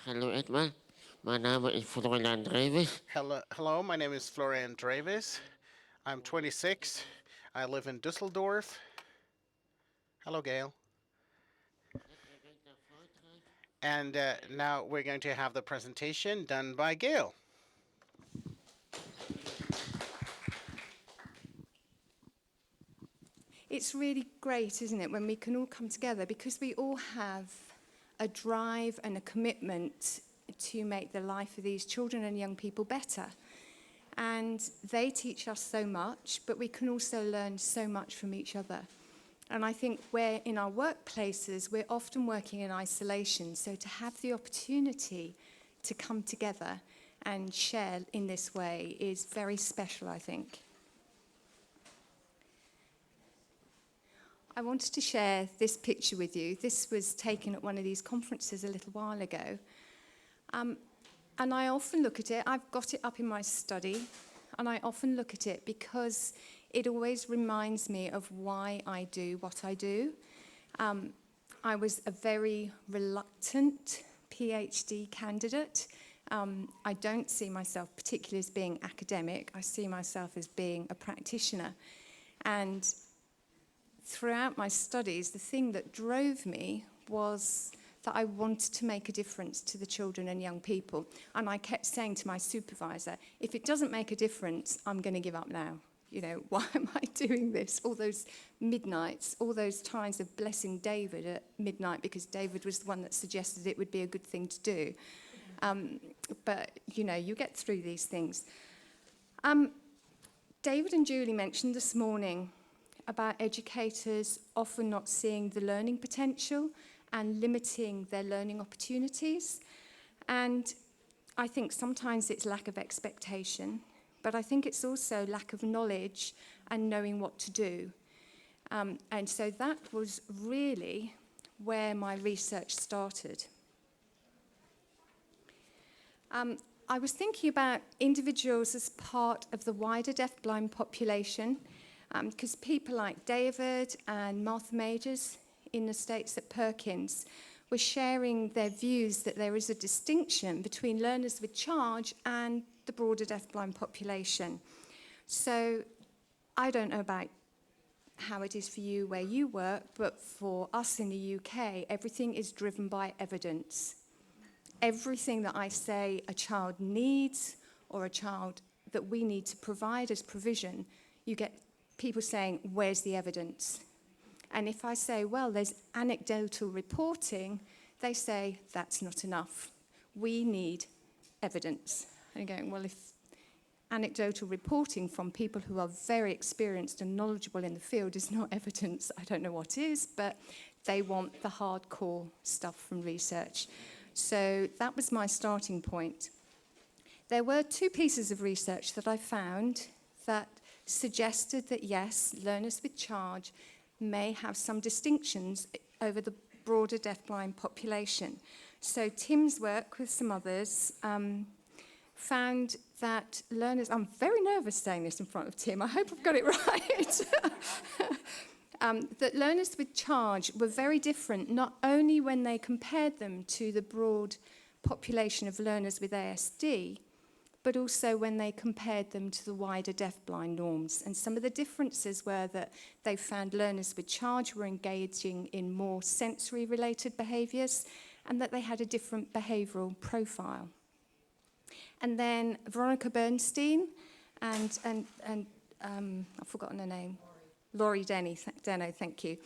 Hallo Edmar, mijn naam is Florian Dreves. Hello, my name is Florian Dreves. I'm 26. I live in Düsseldorf. Hello, Gail. And now we're going to have the presentation done by Gail. It's really great, isn't it, when we can all come together because we all have a drive and a commitment to make the life of these children and young people better. And they teach us so much, but we can also learn so much from each other. And I think where in our workplaces, we're often working in isolation. So to have the opportunity to come together and share in this way is very special, I think. I wanted to share this picture with you. This was taken at one of these conferences a little while ago. And I often look at it, I've got it up in my study, and I often look at it because it always reminds me of why I do what I do. I was a very reluctant PhD candidate. I don't see myself particularly as being academic. I see myself as being a practitioner. And throughout my studies, the thing that drove me was that I wanted to make a difference to the children and young people. And I kept saying to my supervisor, if it doesn't make a difference, I'm going to give up now. You know, why am I doing this? All those midnights, all those times of blessing David at midnight, because David was the one that suggested it would be a good thing to do. But, you know, you get through these things. David and Julie mentioned this morning about educators often not seeing the learning potential and limiting their learning opportunities. And I think sometimes it's lack of expectation, but I think it's also lack of knowledge and knowing what to do. And so that was really where my research started. I was thinking about individuals as part of the wider deafblind population, because people like David and Martha Majors in the States at Perkins were sharing their views that there is a distinction between learners with charge and the broader deafblind population. So I don't know about how it is for you where you work, but for us in the UK, everything is driven by evidence. Everything that I say a child needs or a child that we need to provide as provision, you get people saying, where's the evidence? And if I say, well, there's anecdotal reporting, they say, that's not enough. We need evidence. And you're going, well, if anecdotal reporting from people who are very experienced and knowledgeable in the field is not evidence, I don't know what is, but they want the hardcore stuff from research. So that was my starting point. There were two pieces of research that I found that suggested that, yes, learners with charge may have some distinctions over the broader deafblind population. So Tim's work with some others found that learners, I'm very nervous saying this in front of Tim, I hope I've got it right, that learners with charge were very different, not only when they compared them to the broad population of learners with ASD, but also when they compared them to the wider deafblind norms. And some of the differences were that they found learners with charge were engaging in more sensory-related behaviours and that they had a different behavioural profile. And then Veronica Bernstein and I've forgotten her name. Laurie Deno, thank you.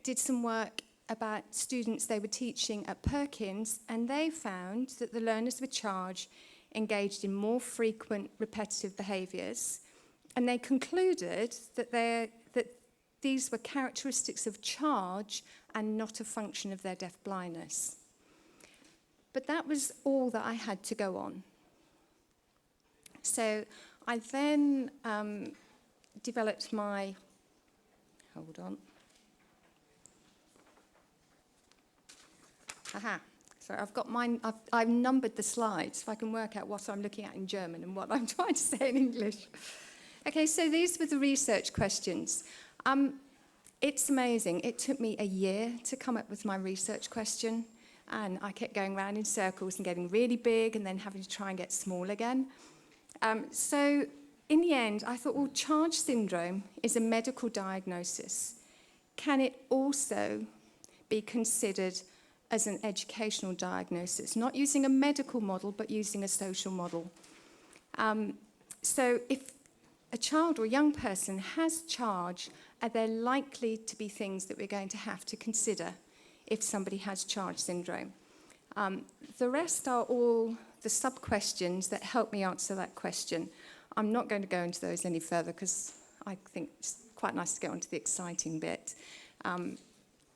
Did some work about students they were teaching at Perkins, and they found that the learners with charge engaged in more frequent repetitive behaviours, and they concluded that these were characteristics of charge and not a function of their deafblindness. But that was all that I had to go on. So I then developed my, hold on. Aha. So I've got mine, I've numbered the slides so I can work out what I'm looking at in German and what I'm trying to say in English. Okay, so these were the research questions. It's amazing. It took me a year to come up with my research question. And I kept going round in circles and getting really big and then having to try and get small again. So in the end, I thought, well, charge syndrome is a medical diagnosis. Can it also be considered as an educational diagnosis, not using a medical model, but using a social model? So if a child or a young person has charge, are there likely to be things that we're going to have to consider if somebody has charge syndrome? The rest are all the sub-questions that help me answer that question. I'm not going to go into those any further because I think it's quite nice to get on to the exciting bit.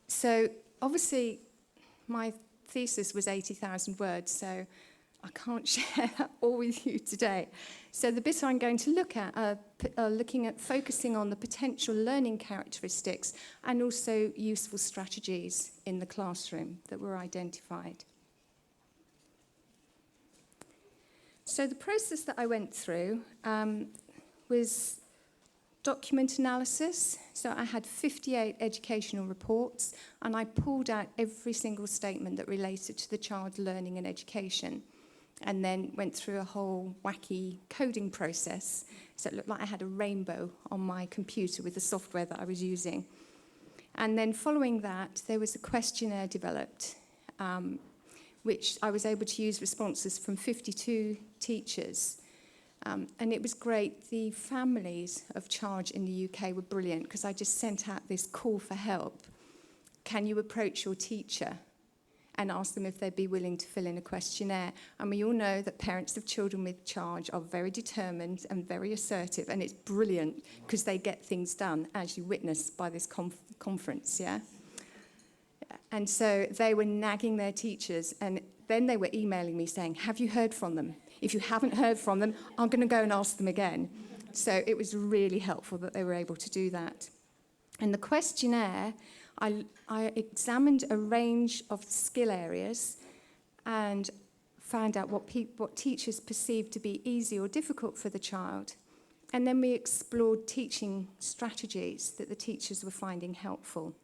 So obviously, my thesis was 80,000 words, so I can't share that all with you today. So the bits I'm going to look at are looking at focusing on the potential learning characteristics and also useful strategies in the classroom that were identified. So the process that I went through was document analysis. So I had 58 educational reports, and I pulled out every single statement that related to the child learning and education, and then went through a whole wacky coding process. So it looked like I had a rainbow on my computer with the software that I was using. And then following that, there was a questionnaire developed, which I was able to use responses from 52 teachers. And it was great. The families of charge in the UK were brilliant because I just sent out this call for help. Can you approach your teacher and ask them if they'd be willing to fill in a questionnaire? And we all know that parents of children with charge are very determined and very assertive, and it's brilliant because they get things done, as you witnessed by this conference, yeah? And so they were nagging their teachers, and then they were emailing me saying, have you heard from them? If you haven't heard from them, I'm going to go and ask them again. So it was really helpful that they were able to do that. In the questionnaire, I examined a range of skill areas and found out what teachers perceived to be easy or difficult for the child. And then we explored teaching strategies that the teachers were finding helpful.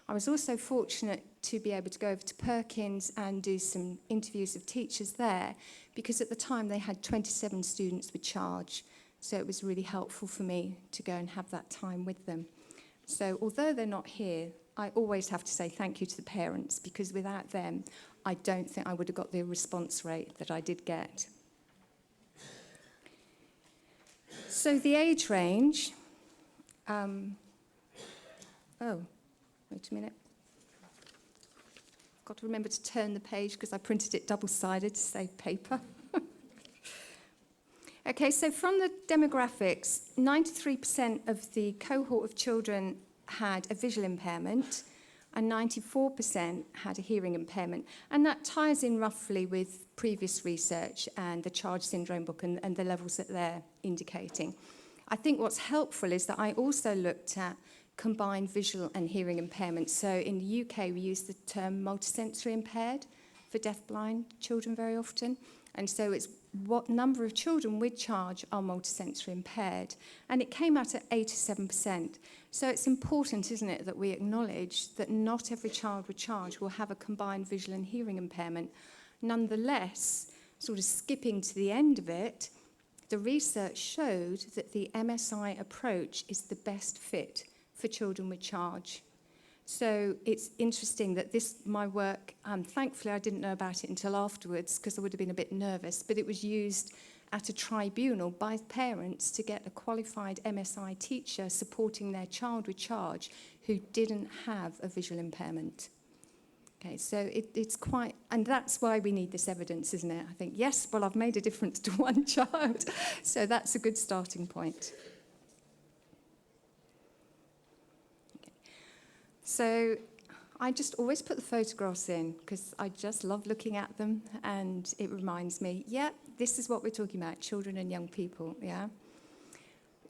I was also fortunate to be able to go over to Perkins and do some interviews of teachers there, because at the time they had 27 students with charge. So it was really helpful for me to go and have that time with them. So although they're not here, I always have to say thank you to the parents, because without them, I don't think I would have got the response rate that I did get. So the age range, wait a minute. I've got to remember to turn the page because I printed it double-sided to save paper. Okay, so from the demographics, 93% of the cohort of children had a visual impairment and 94% had a hearing impairment. And that ties in roughly with previous research and the charge syndrome book and the levels that they're indicating. I think what's helpful is that I also looked at combined visual and hearing impairment. So in the UK, we use the term multisensory impaired for deafblind children very often. And so it's what number of children with charge are multisensory impaired. And it came out at 87%. So it's important, isn't it, that we acknowledge that not every child with charge will have a combined visual and hearing impairment. Nonetheless, sort of skipping to the end of it, the research showed that the MSI approach is the best fit for children with charge. So it's interesting that my work, thankfully I didn't know about it until afterwards because I would have been a bit nervous, but it was used at a tribunal by parents to get a qualified MSI teacher supporting their child with charge who didn't have a visual impairment. Okay, so it's quite, and that's why we need this evidence, isn't it? I think, yes, well, I've made a difference to one child, so that's a good starting point. So I just always put the photographs in because I just love looking at them, and it reminds me, yeah, this is what we're talking about, children and young people, yeah?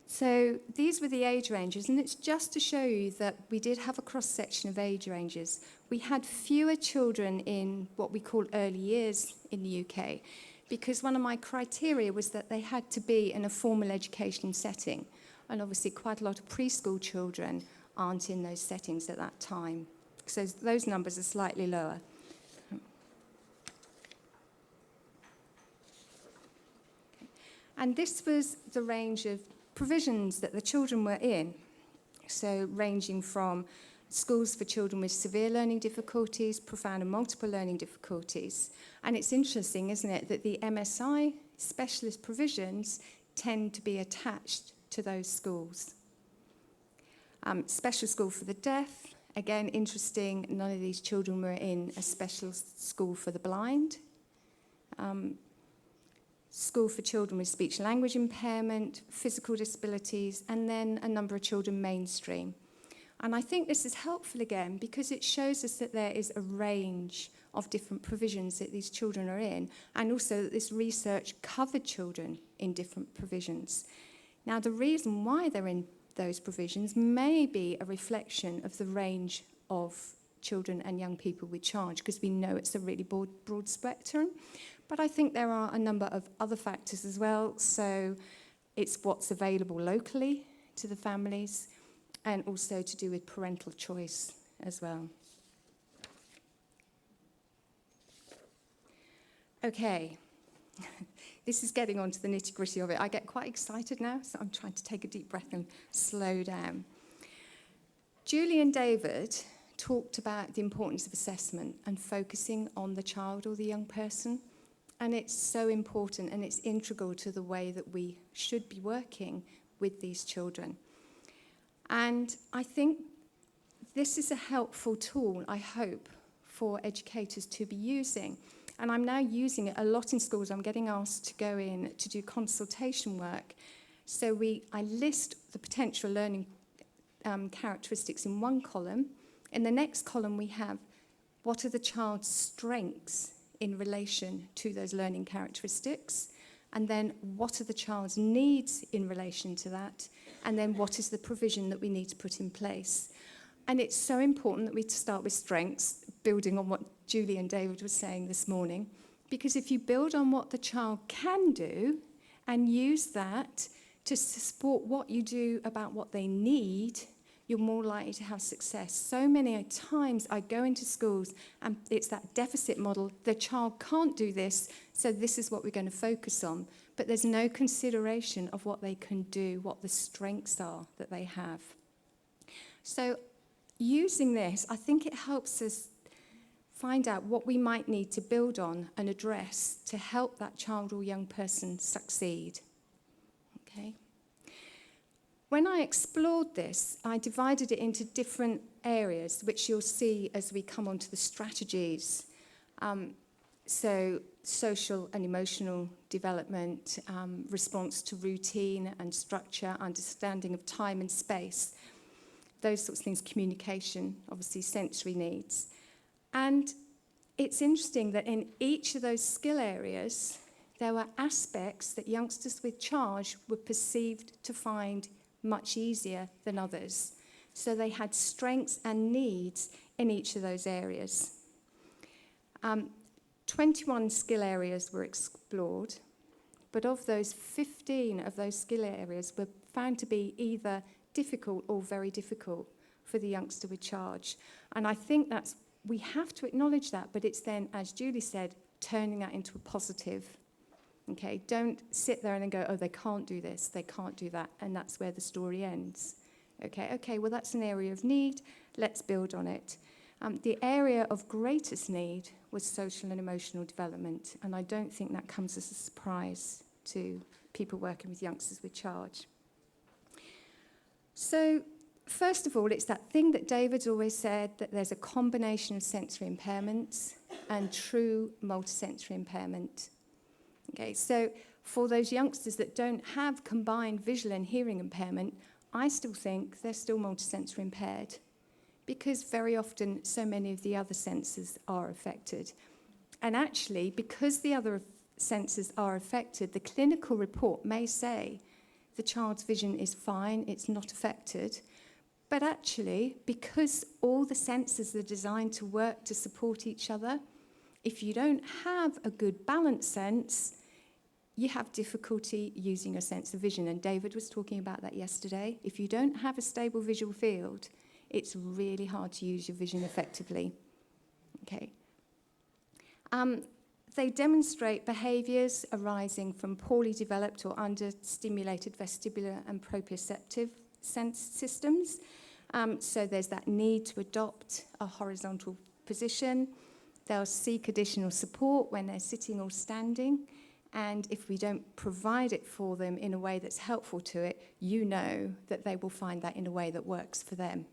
So these were the age ranges, and it's just to show you that we did have a cross-section of age ranges. We had fewer children in what we call early years in the UK, because one of my criteria was that they had to be in a formal education setting, and obviously quite a lot of preschool children aren't in those settings at that time. So those numbers are slightly lower. And this was the range of provisions that the children were in. So ranging from schools for children with severe learning difficulties, profound and multiple learning difficulties. And it's interesting, isn't it, that the MSI specialist provisions tend to be attached to those schools. Special school for the deaf, again, interesting, none of these children were in a special school for the blind. School for children with speech and language impairment, physical disabilities, and then a number of children mainstream. And I think this is helpful again because it shows us that there is a range of different provisions that these children are in, and also that this research covered children in different provisions. Now, the reason why they're in those provisions may be a reflection of the range of children and young people with charge, because we know it's a really broad spectrum. But I think there are a number of other factors as well. So it's what's available locally to the families, and also to do with parental choice as well. Okay, this is getting on to the nitty-gritty of it. I get quite excited now, so I'm trying to take a deep breath and slow down. Julie and David talked about the importance of assessment and focusing on the child or the young person. And it's so important, and it's integral to the way that we should be working with these children. And I think this is a helpful tool, I hope, for educators to be using. And I'm now using it a lot in schools. I'm getting asked to go in to do consultation work. So I list the potential learning characteristics in one column. In the next column, we have what are the child's strengths in relation to those learning characteristics, and then what are the child's needs in relation to that, and then what is the provision that we need to put in place. And it's so important that we start with strengths, building on what Julie and David were saying this morning, because if you build on what the child can do and use that to support what you do about what they need, you're more likely to have success. So many times I go into schools and it's that deficit model. The child can't do this, so this is what we're going to focus on. But there's no consideration of what they can do, what the strengths are that they have. So using this, I think it helps us find out what we might need to build on and address to help that child or young person succeed. Okay. When I explored this, I divided it into different areas, which you'll see as we come on to the strategies. So social and emotional development, response to routine and structure, understanding of time and space, those sorts of things, communication, obviously sensory needs. And it's interesting that in each of those skill areas, there were aspects that youngsters with charge were perceived to find much easier than others. So they had strengths and needs in each of those areas. 21 skill areas were explored, but of those, 15 of those skill areas were found to be either difficult or very difficult for the youngster with charge. And I think we have to acknowledge that, but it's then, as Julie said, turning that into a positive. Okay, don't sit there and then go, oh, they can't do this, they can't do that, and that's where the story ends. Okay, well, that's an area of need, let's build on it. The area of greatest need was social and emotional development, and I don't think that comes as a surprise to people working with youngsters with charge. So, first of all, it's that thing that David's always said, that there's a combination of sensory impairments and true multisensory impairment. Okay, so for those youngsters that don't have combined visual and hearing impairment, I still think they're still multisensory impaired, because very often so many of the other senses are affected. And actually, because the other senses are affected, the clinical report may say the child's vision is fine, it's not affected. But actually, because all the senses are designed to work to support each other, if you don't have a good balanced sense, you have difficulty using your sense of vision. And David was talking about that yesterday. If you don't have a stable visual field, it's really hard to use your vision effectively. Okay. They demonstrate behaviours arising from poorly developed or understimulated vestibular and proprioceptive sense systems. So there's that need to adopt a horizontal position. They'll seek additional support when they're sitting or standing. And if we don't provide it for them in a way that's helpful to it, you know that they will find that in a way that works for them.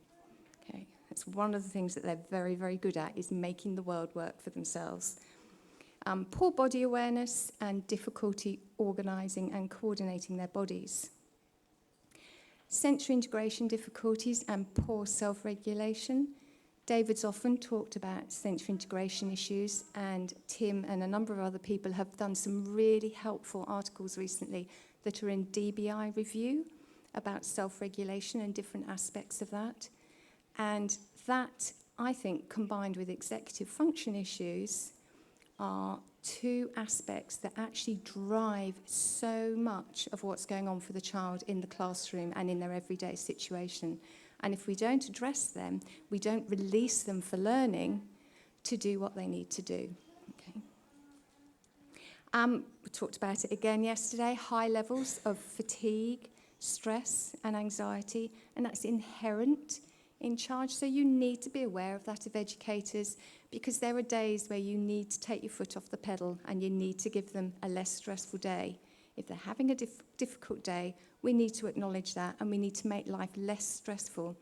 Okay, that's one of the things that they're very, very good at, is making the world work for themselves. Poor body awareness and difficulty organising and coordinating their bodies. Sensory integration difficulties and poor self-regulation. David's often talked about sensory integration issues, and Tim and a number of other people have done some really helpful articles recently that are in DBI review about self-regulation and different aspects of that. And that, I think, combined with executive function issues, are two aspects that actually drive so much of what's going on for the child in the classroom and in their everyday situation. And if we don't address them, we don't release them for learning to do what they need to do. Okay. We talked about it again yesterday, high levels of fatigue, stress and anxiety, and that's inherent in charge. So you need to be aware of that, of educators, because there are days where you need to take your foot off the pedal and you need to give them a less stressful day. If they're having a difficult day, we need to acknowledge that, and we need to make life less stressful.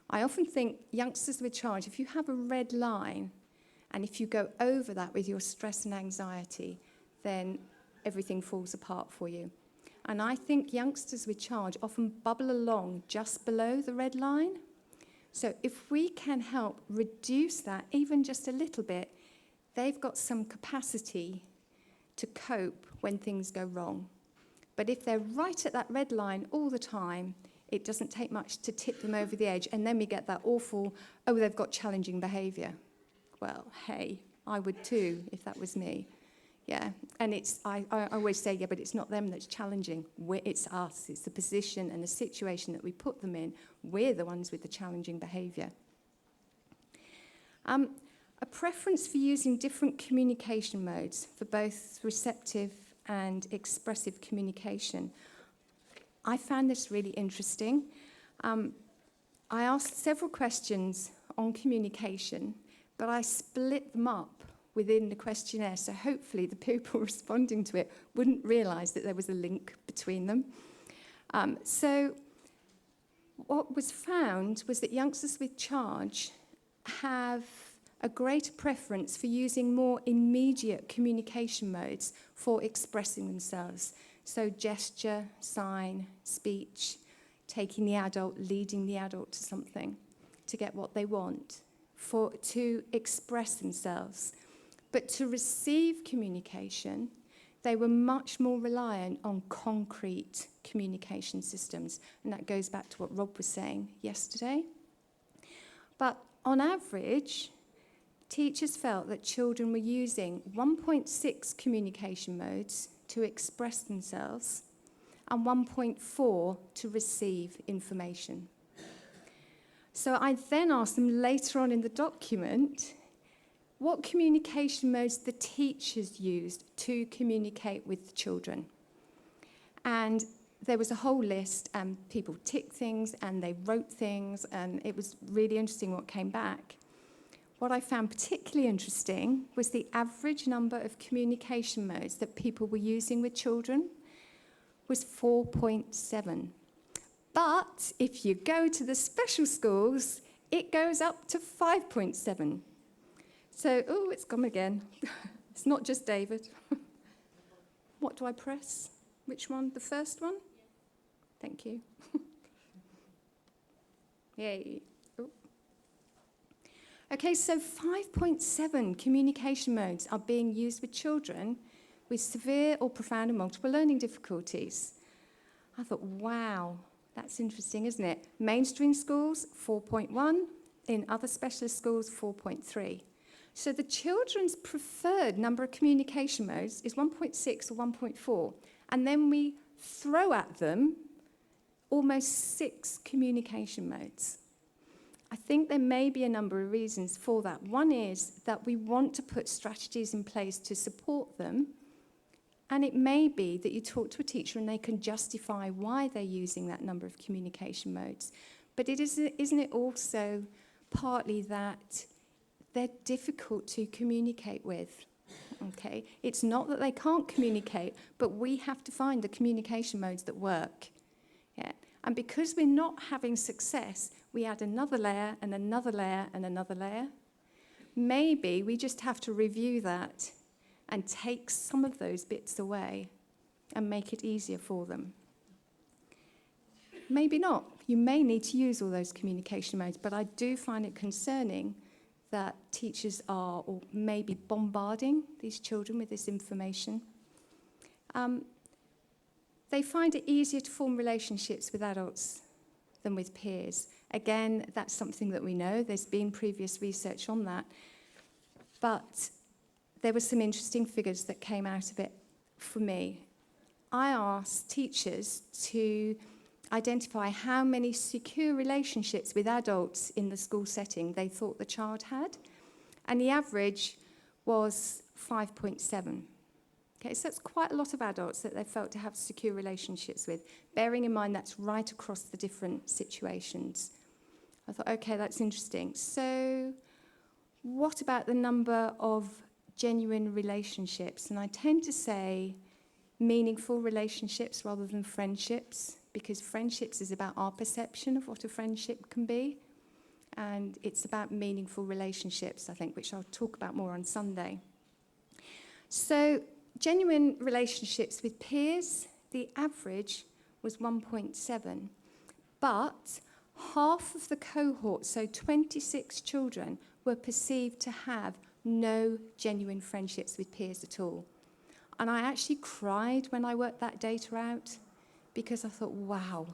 I often think youngsters with charge, if you have a red line, and if you go over that with your stress and anxiety, then everything falls apart for you. And I think youngsters with charge often bubble along just below the red line. So if we can help reduce that even just a little bit, they've got some capacity to cope when things go wrong. But if they're right at that red line all the time, it doesn't take much to tip them over the edge. And then we get that awful, oh, they've got challenging behaviour. Well, hey, I would too if that was me. Yeah, and I always say, yeah, but it's not them that's challenging. It's us. It's the position and the situation that we put them in. We're the ones with the challenging behaviour. A preference for using different communication modes for both receptive and expressive communication. I found this really interesting. I asked several questions on communication, but I split them up within the questionnaire, so hopefully the people responding to it wouldn't realise that there was a link between them. So what was found was that youngsters with charge have a greater preference for using more immediate communication modes for expressing themselves. So gesture, sign, speech, taking the adult, leading the adult to something to get what they want, to express themselves. But to receive communication, they were much more reliant on concrete communication systems. And that goes back to what Rob was saying yesterday. But on average, teachers felt that children were using 1.6 communication modes to express themselves and 1.4 to receive information. So I then asked them later on in the document what communication modes the teachers used to communicate with the children. And there was a whole list, and people ticked things and they wrote things, and it was really interesting what came back. What I found particularly interesting was the average number of communication modes that people were using with children was 4.7. But if you go to the special schools, it goes up to 5.7. So, oh, it's gone again. It's not just David. What do I press? Which one? The first one? Thank you. Yay. Oh. Okay, so 5.7 communication modes are being used with children with severe or profound and multiple learning difficulties. I thought, wow, that's interesting, isn't it? Mainstream schools, 4.1. In other specialist schools, 4.3. So the children's preferred number of communication modes is 1.6 or 1.4. And then we throw at them almost 6 communication modes. I think there may be a number of reasons for that. One is that we want to put strategies in place to support them, and it may be that you talk to a teacher and they can justify why they're using that number of communication modes. But isn't it also partly that they're difficult to communicate with? Okay, it's not that they can't communicate, but we have to find the communication modes that work. Yeah. And because we're not having success, we add another layer and another layer and another layer. Maybe we just have to review that and take some of those bits away and make it easier for them. Maybe not. You may need to use all those communication modes, but I do find it concerning that teachers are or maybe bombarding these children with this information. They find it easier to form relationships with adults than with peers. Again, that's something that we know. There's been previous research on that. But there were some interesting figures that came out of it for me. I asked teachers to identify how many secure relationships with adults in the school setting they thought the child had, and the average was 5.7. Okay, so that's quite a lot of adults that they felt to have secure relationships with, bearing in mind that's right across the different situations. I thought, okay, that's interesting. So what about the number of genuine relationships? And I tend to say meaningful relationships rather than friendships, because friendships is about our perception of what a friendship can be, and it's about meaningful relationships, I think, which I'll talk about more on Sunday. So genuine relationships with peers, the average was 1.7, but half of the cohort, so 26 children, were perceived to have no genuine friendships with peers at all. And I actually cried when I worked that data out, because I thought, wow.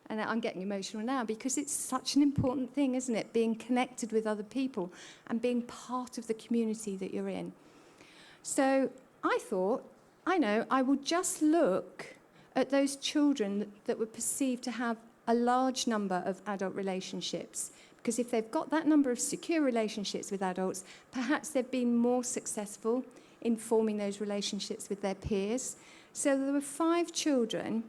And I'm getting emotional now, because it's such an important thing, isn't it? Being connected with other people and being part of the community that you're in. So I thought, I know, I will just look at those children that were perceived to have a large number of adult relationships. Because if they've got that number of secure relationships with adults, perhaps they've been more successful in forming those relationships with their peers. So there were 5 children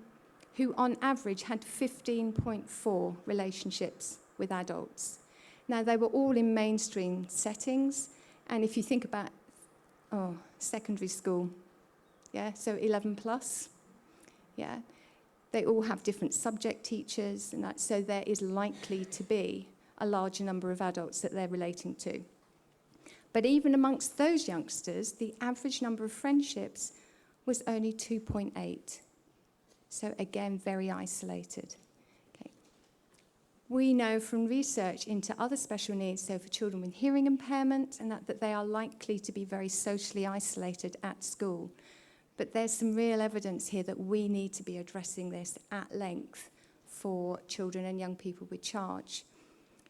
who on average had 15.4 relationships with adults. Now, they were all in mainstream settings, and if you think about secondary school, yeah, so 11 plus, yeah, they all have different subject teachers, and that, so there is likely to be a larger number of adults that they're relating to. But even amongst those youngsters, the average number of friendships was only 2.8. So again, very isolated. Okay. We know from research into other special needs, so for children with hearing impairment, and that they are likely to be very socially isolated at school. But there's some real evidence here that we need to be addressing this at length for children and young people with charge.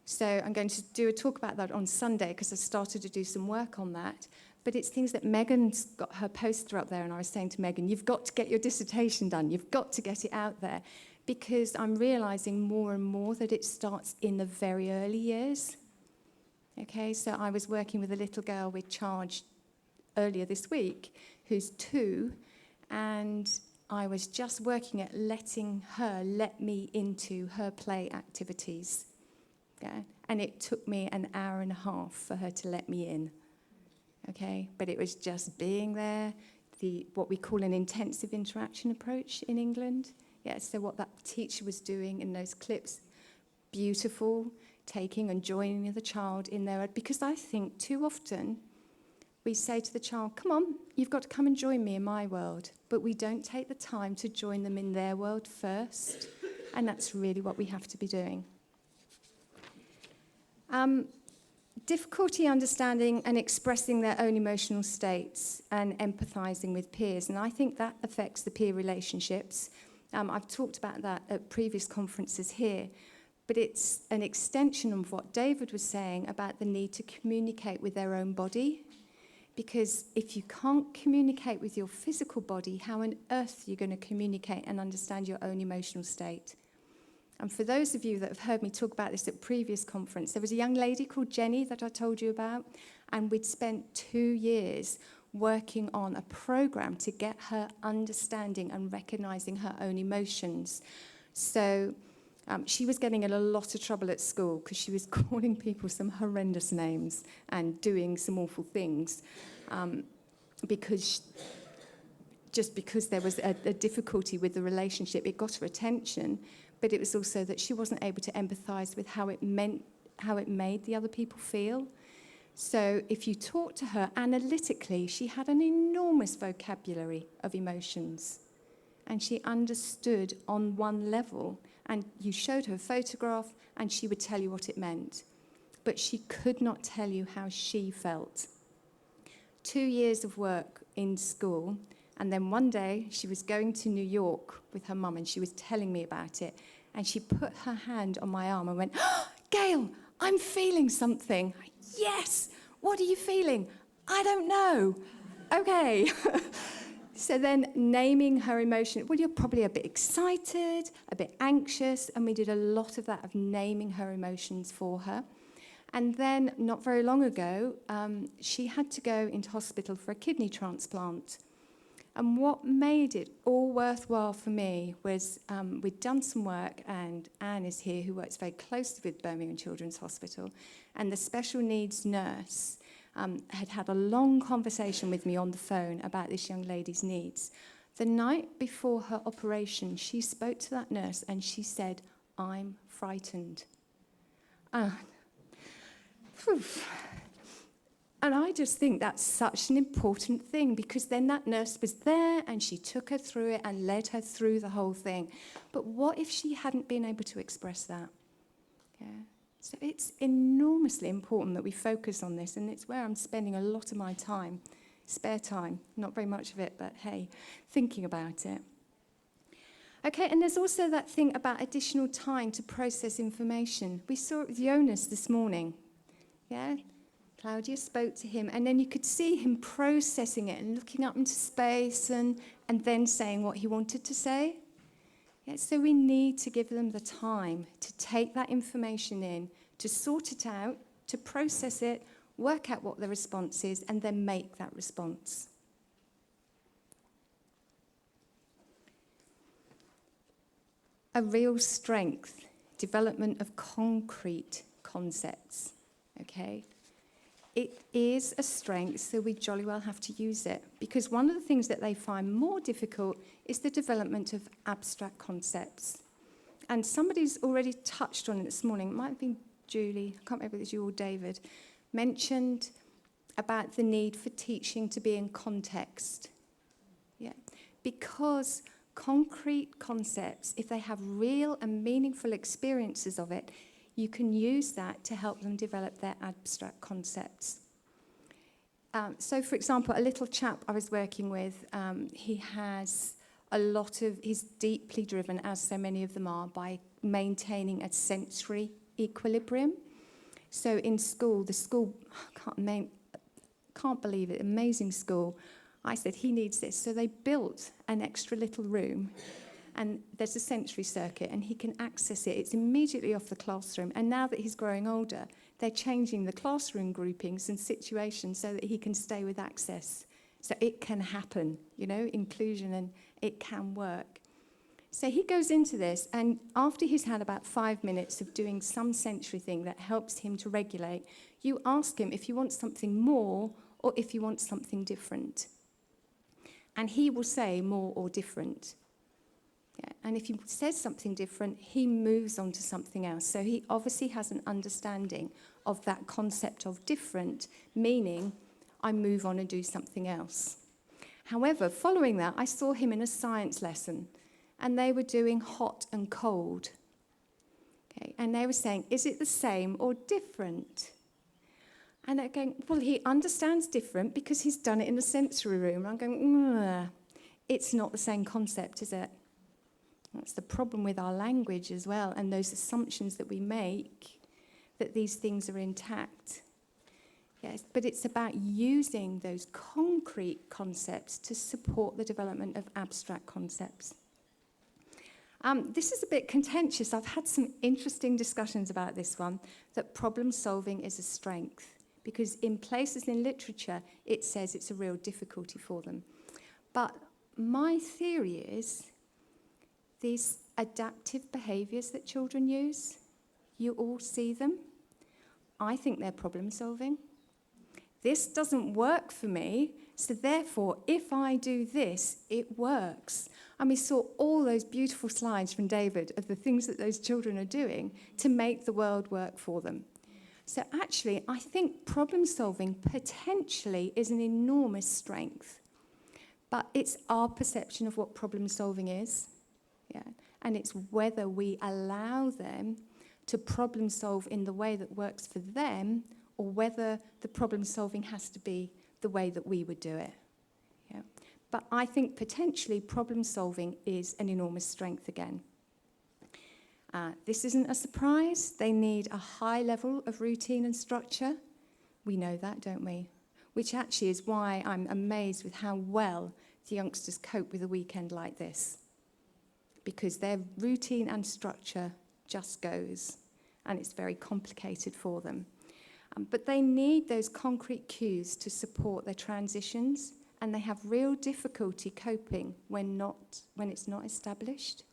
So I'm going to do a talk about that on Sunday, because I started to do some work on that. But it's things that Megan's got her poster up there, and I was saying to Megan, you've got to get your dissertation done. You've got to get it out there, because I'm realizing more and more that it starts in the very early years. Okay, so I was working with a little girl with charge earlier this week who's 2, and I was just working at letting her let me into her play activities. Yeah? And it took me an hour and a half for her to let me in. Okay, but it was just being there, what we call an intensive interaction approach in England. Yeah, so what that teacher was doing in those clips, beautiful, taking and joining the child in there. Because I think too often we say to the child, come on, you've got to come and join me in my world. But we don't take the time to join them in their world first. And that's really what we have to be doing. Difficulty understanding and expressing their own emotional states and empathizing with peers. And I think that affects the peer relationships. I've talked about that at previous conferences here. But it's an extension of what David was saying about the need to communicate with their own body. Because if you can't communicate with your physical body, how on earth are you going to communicate and understand your own emotional state? And for those of you that have heard me talk about this at previous conference, there was a young lady called Jenny that I told you about, and we'd spent 2 years working on a program to get her understanding and recognizing her own emotions. So she was getting in a lot of trouble at school because she was calling people some horrendous names and doing some awful things because there was a difficulty with the relationship. It got her attention, but it was also that she wasn't able to empathize with how it made the other people feel. So if you talk to her analytically, she had an enormous vocabulary of emotions, and she understood on one level, and you showed her a photograph and she would tell you what it meant, but she could not tell you how she felt. 2 years of work in school, and then one day she was going to New York with her mum, and she was telling me about it, and she put her hand on my arm and went, "Oh, Gail, I'm feeling something." Yes, what are you feeling? I don't know. Okay. So then naming her emotion, well, you're probably a bit excited, a bit anxious, and we did a lot of that, of naming her emotions for her. And then not very long ago, she had to go into hospital for a kidney transplant. And what made it all worthwhile for me was we'd done some work, and Anne is here, who works very closely with Birmingham Children's Hospital, and the special needs nurse had a long conversation with me on the phone about this young lady's needs. The night before her operation, she spoke to that nurse and she said, "I'm frightened." And I just think that's such an important thing, because then that nurse was there and she took her through it and led her through the whole thing. But what if she hadn't been able to express that? Yeah. So it's enormously important that we focus on this, and it's where I'm spending a lot of my time, spare time, not very much of it, but hey, thinking about it. Okay, and there's also that thing about additional time to process information. We saw it with Jonas this morning. Yeah? Claudia spoke to him, and then you could see him processing it and looking up into space and then saying what he wanted to say. Yeah, so we need to give them the time to take that information in, to sort it out, to process it, work out what the response is, and then make that response. A real strength, development of concrete concepts, okay? It is a strength, so we jolly well have to use it, because one of the things that they find more difficult is the development of abstract concepts. And somebody's already touched on it this morning. It might have been Julie, I can't remember if it was you or David, mentioned about the need for teaching to be in context. Yeah, because concrete concepts, if they have real and meaningful experiences of it, you can use that to help them develop their abstract concepts. So, for example, a little chap I was working with, he has he's deeply driven, as so many of them are, by maintaining a sensory equilibrium. So in school, can't believe it, amazing school. I said, he needs this. So they built an extra little room, and there's a sensory circuit, and he can access it. It's immediately off the classroom. And now that he's growing older, they're changing the classroom groupings and situations so that he can stay with access. So it can happen, inclusion, and it can work. So he goes into this, and after he's had about 5 minutes of doing some sensory thing that helps him to regulate, you ask him if he wants something more or if he wants something different. And he will say more or different. Yeah. And if he says something different, he moves on to something else. So he obviously has an understanding of that concept of different, meaning I move on and do something else. However, following that, I saw him in a science lesson, and they were doing hot and cold. Okay. And they were saying, is it the same or different? And they're going, well, he understands different because he's done it in the sensory room. And I'm going, it's not the same concept, is it? That's the problem with our language as well, and those assumptions that we make that these things are intact. Yes, but it's about using those concrete concepts to support the development of abstract concepts. This is a bit contentious. I've had some interesting discussions about this one, that problem solving is a strength, because in places in literature, it says it's a real difficulty for them. But my theory is these adaptive behaviours that children use, you all see them. I think they're problem solving. This doesn't work for me, so therefore, if I do this, it works. And we saw all those beautiful slides from David of the things that those children are doing to make the world work for them. So actually, I think problem solving potentially is an enormous strength. But it's our perception of what problem solving is. Yeah. And it's whether we allow them to problem solve in the way that works for them, or whether the problem solving has to be the way that we would do it. Yeah. But I think potentially problem solving is an enormous strength again. This isn't a surprise. They need a high level of routine and structure. We know that, don't we? Which actually is why I'm amazed with how well the youngsters cope with a weekend like this. Because their routine and structure just goes, and it's very complicated for them. But they need those concrete cues to support their transitions, and they have real difficulty coping when it's not established.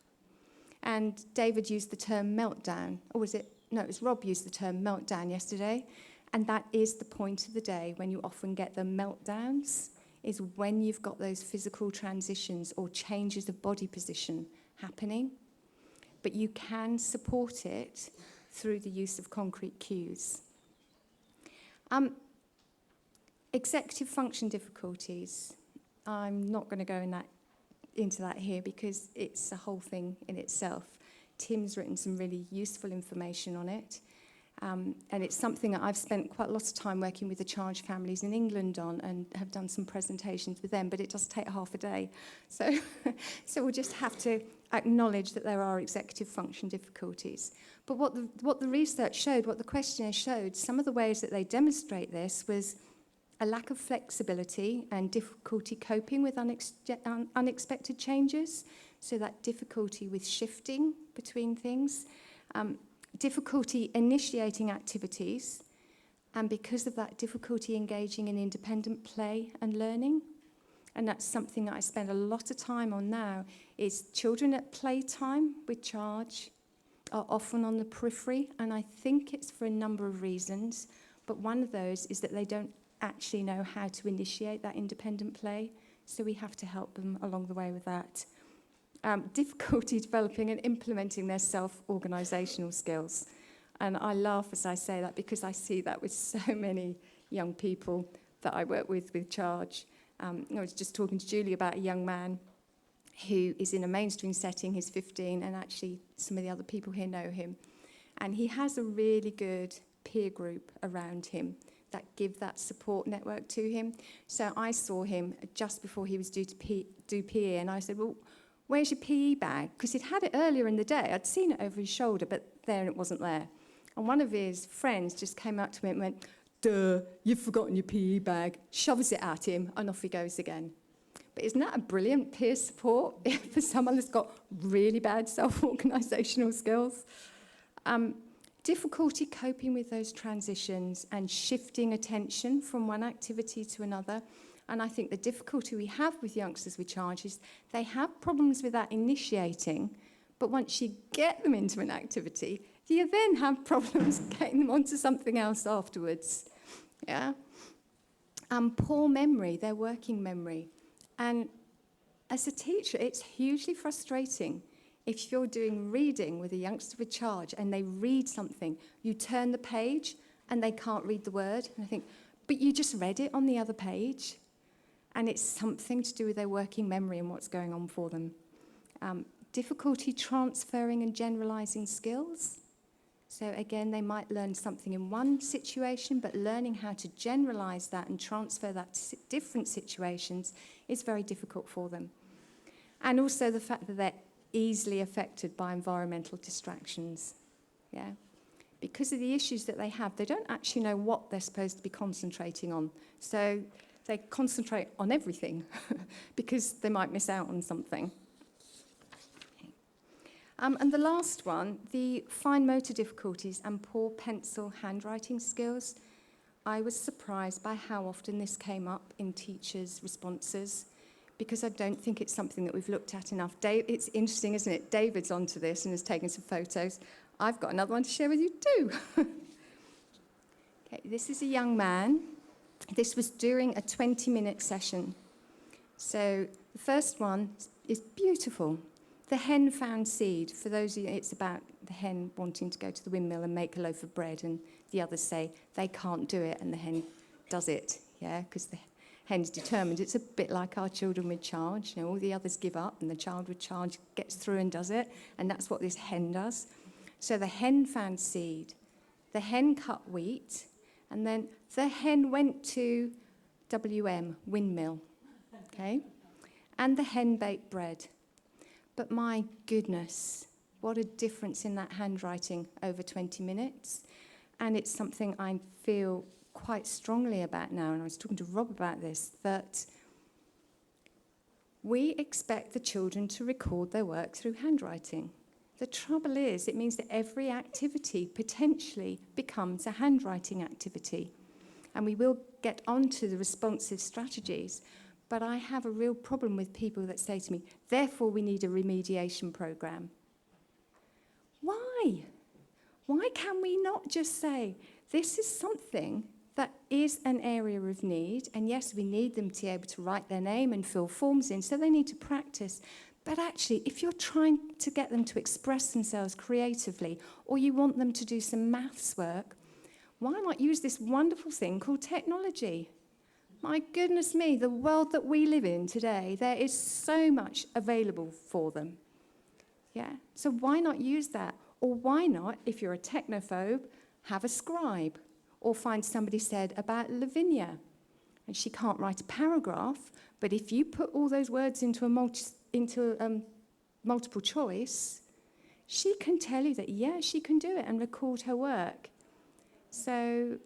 And David used the term meltdown, or was it? No, it was Rob used the term meltdown yesterday, and that is the point of the day when you often get the meltdowns, is when you've got those physical transitions or changes of body position happening. But you can support it through the use of concrete cues. Executive function difficulties. I'm not going to go into that here because it's a whole thing in itself. Tim's written some really useful information on it. And it's something that I've spent quite a lot of time working with the Charge families in England on, and have done some presentations with them, but it does take half a day. So we'll just have to acknowledge that there are executive function difficulties. But what the research showed, what the questionnaire showed, some of the ways that they demonstrate this was a lack of flexibility and difficulty coping with unexpected changes, so that difficulty with shifting between things, difficulty initiating activities, and because of that, difficulty engaging in independent play and learning. And that's something that I spend a lot of time on now, is children at playtime with Charge are often on the periphery, and I think it's for a number of reasons, but one of those is that they don't actually know how to initiate that independent play, so we have to help them along the way with that. Difficulty developing and implementing their self-organisational skills. And I laugh as I say that because I see that with so many young people that I work with Charge. I was just talking to Julie about a young man who is in a mainstream setting. He's 15, and actually some of the other people here know him. And he has a really good peer group around him that give that support network to him. So I saw him just before he was due to do PE, and I said, well, where's your PE bag? Because he'd had it earlier in the day. I'd seen it over his shoulder, but there it wasn't there. And one of his friends just came up to me and went, duh, you've forgotten your PE bag, shoves it at him, and off he goes again. But isn't that a brilliant peer support for someone that's got really bad self-organisational skills? Difficulty coping with those transitions and shifting attention from one activity to another. And I think the difficulty we have with youngsters with Charge is they have problems with that initiating, but once you get them into an activity, you then have problems getting them onto something else afterwards. Yeah. Poor memory, their working memory. And as a teacher, it's hugely frustrating if you're doing reading with a youngster with Charge and they read something, you turn the page and they can't read the word. And I think, but you just read it on the other page. And it's something to do with their working memory and what's going on for them. Difficulty transferring and generalising skills. So again, they might learn something in one situation, but learning how to generalise that and transfer that to different situations is very difficult for them. And also the fact that they're easily affected by environmental distractions. Yeah. Because of the issues that they have, they don't actually know what they're supposed to be concentrating on. So they concentrate on everything because they might miss out on something. And the last one, the fine motor difficulties and poor pencil handwriting skills. I was surprised by how often this came up in teachers' responses, because I don't think it's something that we've looked at enough. It's interesting, isn't it? David's onto this and has taken some photos. I've got another one to share with you too. Okay, this is a young man. This was during a 20-minute session. So the first one is beautiful. The hen found seed. For those of you, it's about the hen wanting to go to the windmill and make a loaf of bread, and the others say they can't do it, and the hen does it, yeah, because the hen's determined. It's a bit like our children with charge. You know, all the others give up, and the child with charge gets through and does it, and that's what this hen does. So the hen found seed. The hen cut wheat, and then the hen went to WM, windmill, okay? And the hen baked bread. But my goodness, what a difference in that handwriting over 20 minutes. And it's something I feel quite strongly about now, and I was talking to Rob about this, that we expect the children to record their work through handwriting. The trouble is, it means that every activity potentially becomes a handwriting activity. And we will get onto the responsive strategies, but I have a real problem with people that say to me, therefore we need a remediation program. Why? Why can we not just say, this is something that is an area of need, and yes, we need them to be able to write their name and fill forms in, so they need to practice. But actually, if you're trying to get them to express themselves creatively, or you want them to do some maths work, why not use this wonderful thing called technology? My goodness me, the world that we live in today, there is so much available for them. Yeah, so why not use that? Or why not, if you're a technophobe, have a scribe? Or find somebody said about Lavinia, and she can't write a paragraph, but if you put all those words into multiple choice, she can tell you that, yeah, she can do it and record her work. So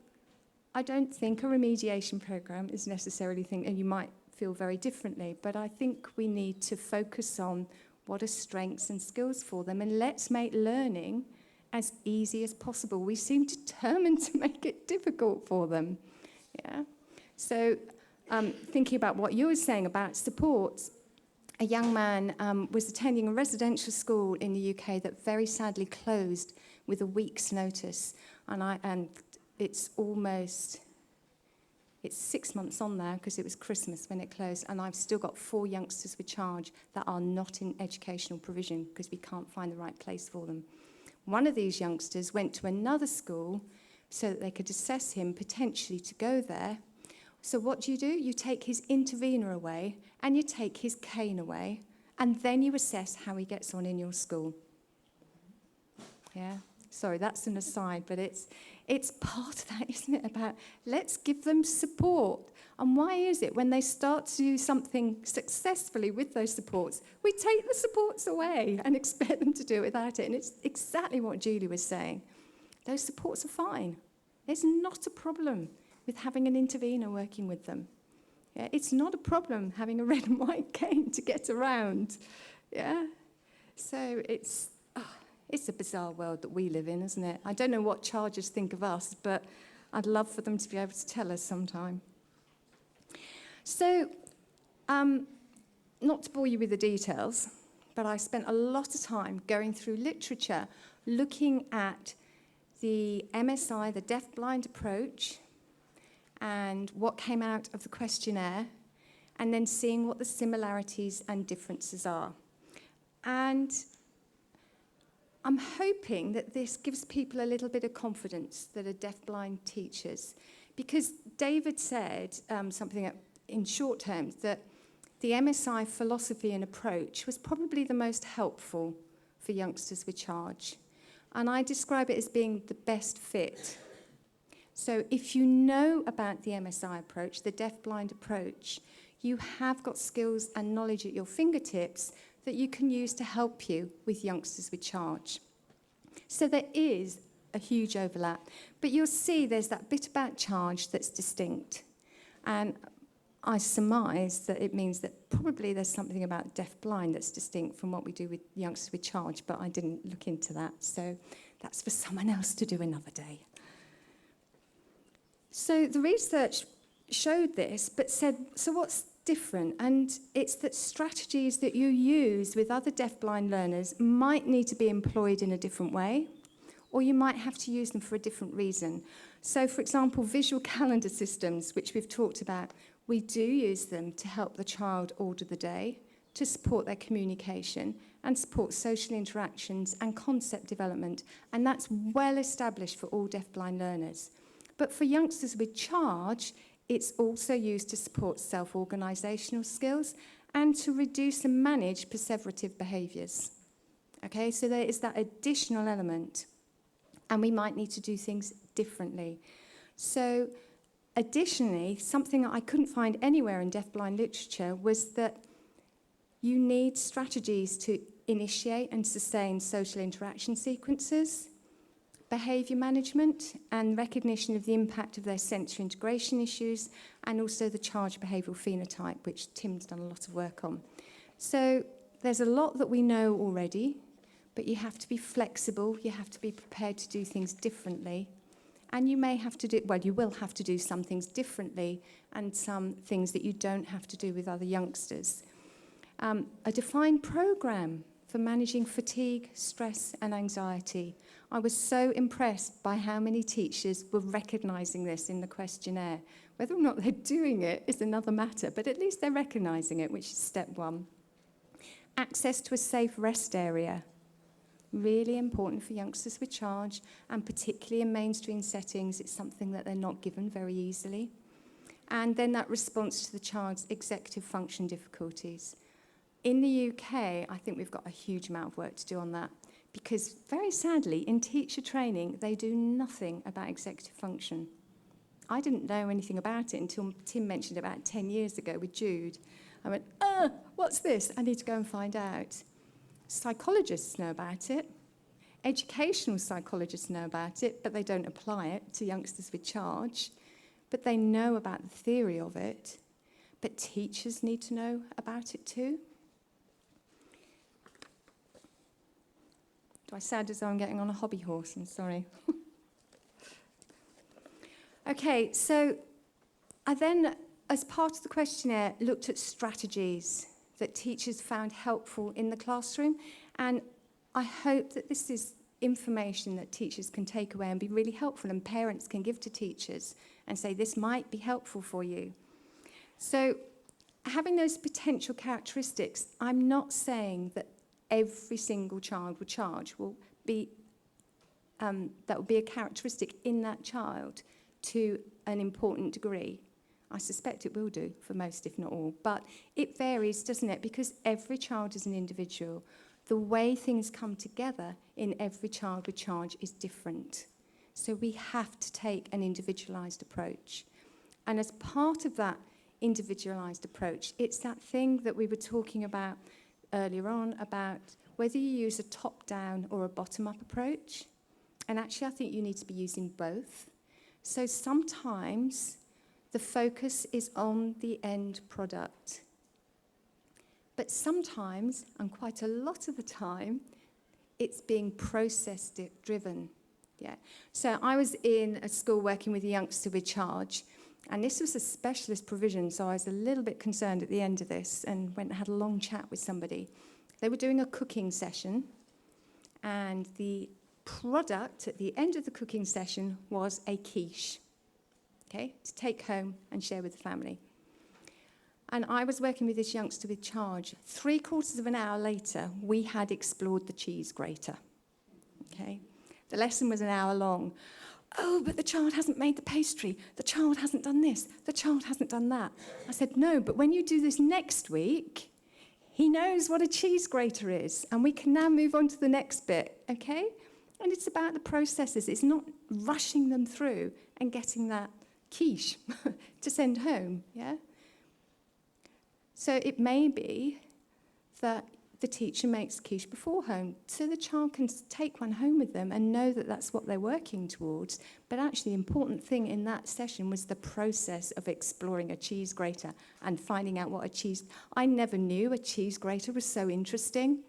I don't think a remediation program is necessarily and you might feel very differently, but I think we need to focus on what are strengths and skills for them, and let's make learning as easy as possible. We seem determined to make it difficult for them. Yeah. So thinking about what you were saying about support, a young man was attending a residential school in the UK that very sadly closed with a week's notice. And it's 6 months on now because it was Christmas when it closed, and I've still got 4 youngsters with charge that are not in educational provision because we can't find the right place for them. One of these youngsters went to another school so that they could assess him potentially to go there. So what do? You take his intervener away and you take his cane away, and then you assess how he gets on in your school. Yeah, sorry, that's an aside, but it's part of that, isn't it, about let's give them support. And why is it when they start to do something successfully with those supports, we take the supports away and expect them to do it without it? And it's exactly what Julie was saying. Those supports are fine. There's not a problem with having an intervener working with them. Yeah, it's not a problem having a red and white cane to get around. Yeah, so it's a bizarre world that we live in, isn't it? I don't know what chargers think of us, but I'd love for them to be able to tell us sometime. So, not to bore you with the details, but I spent a lot of time going through literature, looking at the MSI, the deaf-blind approach, and what came out of the questionnaire, and then seeing what the similarities and differences are. And I'm hoping that this gives people a little bit of confidence that are deaf-blind teachers, because David said something in short terms, that the MSI philosophy and approach was probably the most helpful for youngsters with charge. And I describe it as being the best fit. So if you know about the MSI approach, the deaf-blind approach, you have got skills and knowledge at your fingertips that you can use to help you with youngsters with charge. So there is a huge overlap, but you'll see there's that bit about charge that's distinct. And I surmise that it means that probably there's something about deaf-blind that's distinct from what we do with youngsters with charge, but I didn't look into that, so that's for someone else to do another day. So the research showed this, but said, so what's different? And it's that strategies that you use with other deaf-blind learners might need to be employed in a different way, or you might have to use them for a different reason. So, for example, visual calendar systems, which we've talked about, we do use them to help the child order the day, to support their communication, and support social interactions and concept development. And that's well established for all deaf-blind learners. But for youngsters with charge, it's also used to support self-organisational skills and to reduce and manage perseverative behaviours. Okay, so there is that additional element. And we might need to do things differently. So, additionally, something that I couldn't find anywhere in deaf-blind literature was that you need strategies to initiate and sustain social interaction sequences, behaviour management, and recognition of the impact of their sensory integration issues, and also the charge behavioural phenotype, which Tim's done a lot of work on. So, there's a lot that we know already, but you have to be flexible, you have to be prepared to do things differently, and you may have to do, well, you will have to do some things differently and some things that you don't have to do with other youngsters. A defined programme for managing fatigue, stress and anxiety. I was so impressed by how many teachers were recognising this in the questionnaire. Whether or not they're doing it is another matter, but at least they're recognising it, which is step one. Access to a safe rest area. Really important for youngsters with charge, and particularly in mainstream settings, it's something that they're not given very easily. And then that response to the child's executive function difficulties. In the UK, I think we've got a huge amount of work to do on that, because very sadly, in teacher training, they do nothing about executive function. I didn't know anything about it until Tim mentioned it about 10 years ago with Jude. I went, what's this? I need to go and find out. Psychologists know about it. Educational psychologists know about it, but they don't apply it to youngsters with charge. But they know about the theory of it. But teachers need to know about it too. Do I sound as though I'm getting on a hobby horse? I'm sorry. Okay, so I then, as part of the questionnaire, looked at strategies that teachers found helpful in the classroom, and I hope that this is information that teachers can take away and be really helpful, and parents can give to teachers and say, this might be helpful for you. So, having those potential characteristics, I'm not saying that every single child with charge will be, that will be a characteristic in that child to an important degree. I suspect it will do for most, if not all. But it varies, doesn't it? Because every child is an individual. The way things come together in every child with charge is different. So we have to take an individualised approach. And as part of that individualised approach, it's that thing that we were talking about earlier on, about whether you use a top-down or a bottom-up approach. And actually, I think you need to be using both. So sometimes the focus is on the end product. But sometimes, and quite a lot of the time, it's being process-driven. Yeah. So I was in a school working with a youngster with charge, and this was a specialist provision, so I was a little bit concerned at the end of this and went and had a long chat with somebody. They were doing a cooking session, and the product at the end of the cooking session was a quiche, okay, to take home and share with the family. And I was working with this youngster with charge. 3/4 of an hour later, we had explored the cheese grater, okay? The lesson was an hour long. Oh, but the child hasn't made the pastry. The child hasn't done this. The child hasn't done that. I said, no, but when you do this next week, he knows what a cheese grater is, and we can now move on to the next bit, okay? And it's about the processes. It's not rushing them through and getting that quiche to send home, yeah? So it may be that the teacher makes quiche beforehand, so the child can take one home with them and know that that's what they're working towards. But actually, the important thing in that session was the process of exploring a cheese grater and finding out what a cheese... I never knew a cheese grater was so interesting,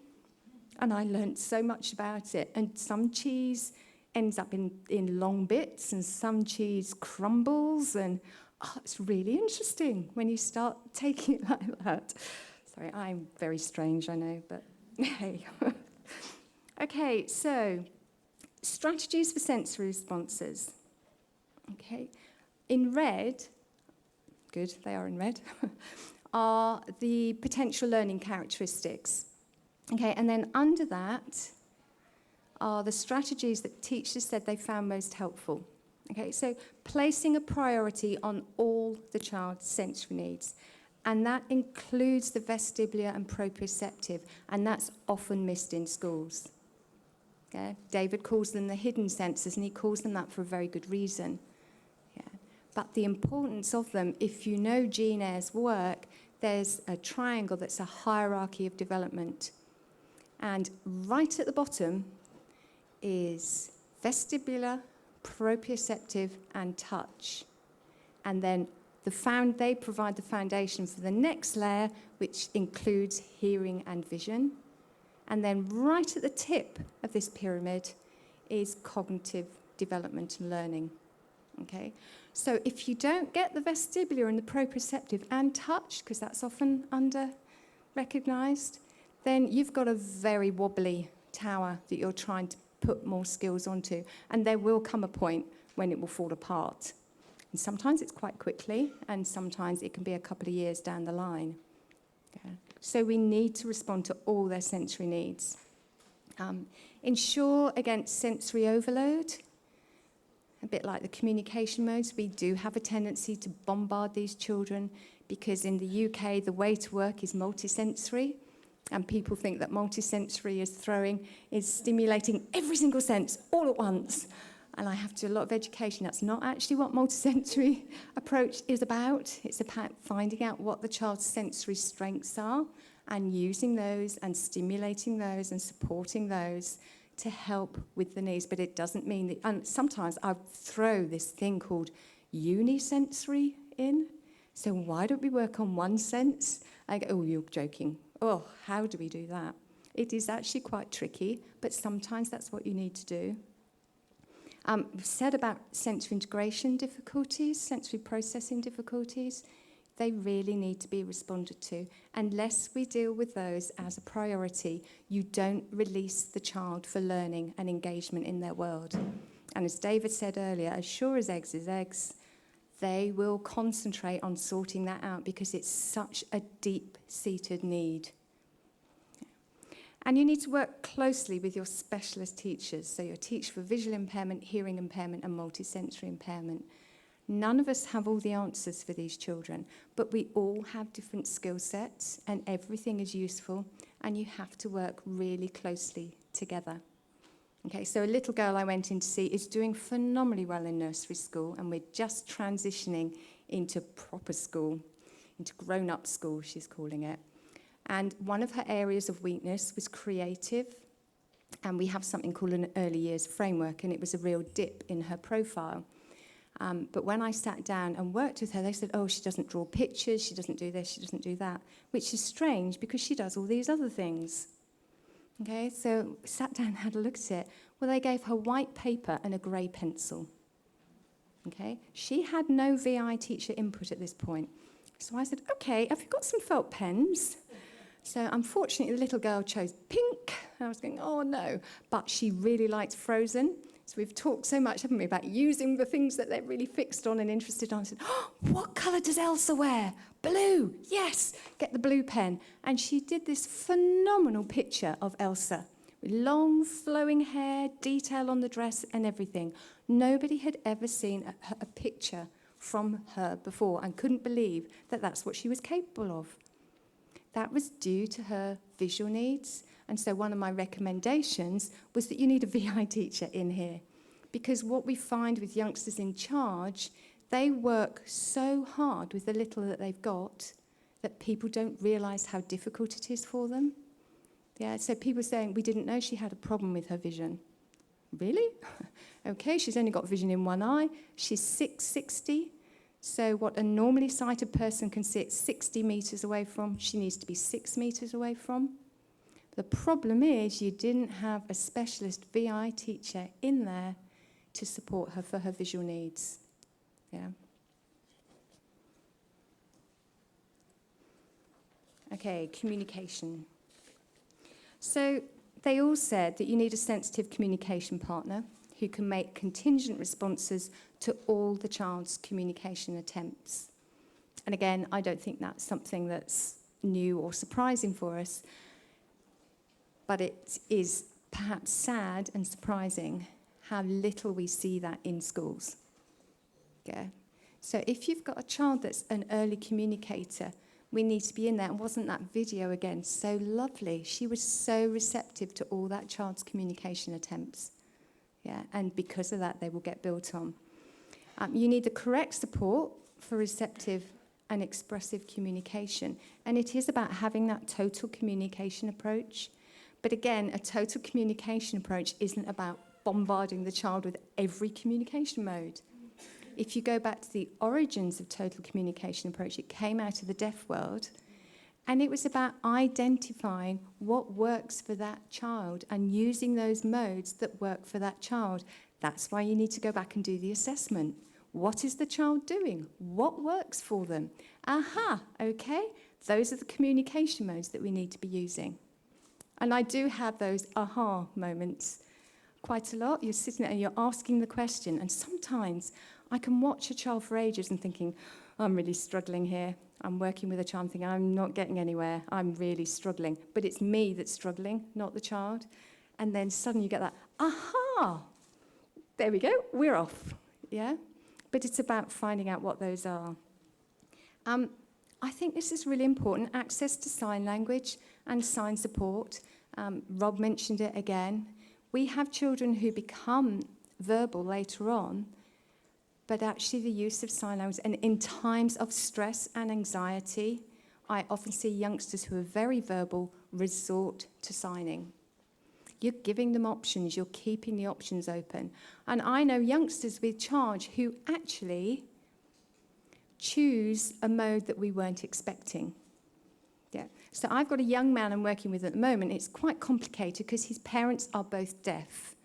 and I learnt so much about it. And some cheese ends up in long bits, and some cheese crumbles, and it's really interesting when you start taking it like that. Sorry, I'm very strange, I know, but hey. Okay, so strategies for sensory responses. Okay, in red, good, they are in red, are the potential learning characteristics. Okay, and then under that are the strategies that teachers said they found most helpful. Okay, so placing a priority on all the child's sensory needs. And that includes the vestibular and proprioceptive, and that's often missed in schools. Okay? David calls them the hidden senses, and he calls them that for a very good reason. Yeah. But the importance of them, if you know Jean Eyre's work, there's a triangle that's a hierarchy of development. And right at the bottom is vestibular, proprioceptive, and touch. And then they provide the foundation for the next layer, which includes hearing and vision. And then right at the tip of this pyramid is cognitive development and learning. Okay? So if you don't get the vestibular and the proprioceptive and touch, because that's often under-recognized, then you've got a very wobbly tower that you're trying to put more skills onto. And there will come a point when it will fall apart. And sometimes it's quite quickly, and sometimes it can be a couple of years down the line. Okay. So we need to respond to all their sensory needs. Ensure against sensory overload. A bit like the communication modes, we do have a tendency to bombard these children because in the UK, the way to work is multisensory. And people think that multisensory is stimulating every single sense all at once. And I have to do a lot of education. That's not actually what multisensory approach is about. It's about finding out what the child's sensory strengths are and using those and stimulating those and supporting those to help with the needs. But it doesn't mean that... And sometimes I throw this thing called unisensory in. So why don't we work on one sense? I go, oh, you're joking. Oh, how do we do that? It is actually quite tricky, but sometimes that's what you need to do. We've said about sensory integration difficulties, sensory processing difficulties. They really need to be responded to. Unless we deal with those as a priority, you don't release the child for learning and engagement in their world. And as David said earlier, as sure as eggs is eggs, they will concentrate on sorting that out because it's such a deep-seated need. And you need to work closely with your specialist teachers, so your teacher for visual impairment, hearing impairment, and multisensory impairment. None of us have all the answers for these children, but we all have different skill sets, and everything is useful, and you have to work really closely together. Okay, so a little girl I went in to see is doing phenomenally well in nursery school, and we're just transitioning into proper school, into grown-up school, she's calling it. And one of her areas of weakness was creative, and we have something called an early years framework, and it was a real dip in her profile. But when I sat down and worked with her, they said, oh, she doesn't draw pictures, she doesn't do this, she doesn't do that, which is strange because she does all these other things. Okay, so sat down and had a look at it. Well, they gave her white paper and a grey pencil. Okay, she had no VI teacher input at this point. So I said, okay, have you got some felt pens? So unfortunately, the little girl chose pink. And I was going, oh no. But she really liked Frozen. So we've talked so much, haven't we, about using the things that they're really fixed on and interested on. I said, oh, what colour does Elsa wear? Blue. Yes, get the blue pen. And she did this phenomenal picture of Elsa with long flowing hair, detail on the dress and everything. Nobody had ever seen a picture from her before and couldn't believe that that's what she was capable of. That was due to her visual needs. And so one of my recommendations was that you need a VI teacher in here. Because what we find with youngsters in charge, they work so hard with the little that they've got that people don't realise how difficult it is for them. Yeah, so people saying, we didn't know she had a problem with her vision. Really? Okay, she's only got vision in one eye. She's 660. So what a normally sighted person can sit 60 meters away from, she needs to be 6 meters away from. The problem is you didn't have a specialist VI teacher in there to support her for her visual needs. Yeah. Okay, communication. So they all said that you need a sensitive communication partner who can make contingent responses to all the child's communication attempts. And again, I don't think that's something that's new or surprising for us, but it is perhaps sad and surprising how little we see that in schools. Yeah. So if you've got a child that's an early communicator, we need to be in there. And wasn't that video again so lovely? She was so receptive to all that child's communication attempts. Yeah, and because of that, they will get built on. You need the correct support for receptive and expressive communication. And it is about having that total communication approach. But again, a total communication approach isn't about bombarding the child with every communication mode. If you go back to the origins of total communication approach, it came out of the deaf world, and it was about identifying what works for that child and using those modes that work for that child. That's why you need to go back and do the assessment. What is the child doing? What works for them? Aha, okay, those are the communication modes that we need to be using. And I do have those aha moments quite a lot. You're sitting there and you're asking the question, and sometimes I can watch a child for ages and thinking, I'm really struggling here. I'm working with a child thinking, I'm not getting anywhere. I'm really struggling. But it's me that's struggling, not the child. And then suddenly you get that, aha, there we go, we're off. Yeah? But it's about finding out what those are. I think this is really important, access to sign language and sign support. Rob mentioned it again. We have children who become verbal later on, but actually the use of sign language, and in times of stress and anxiety, I often see youngsters who are very verbal resort to signing. You're giving them options, you're keeping the options open. And I know youngsters with charge who actually choose a mode that we weren't expecting. Yeah. So I've got a young man I'm working with at the moment. It's quite complicated because his parents are both deaf.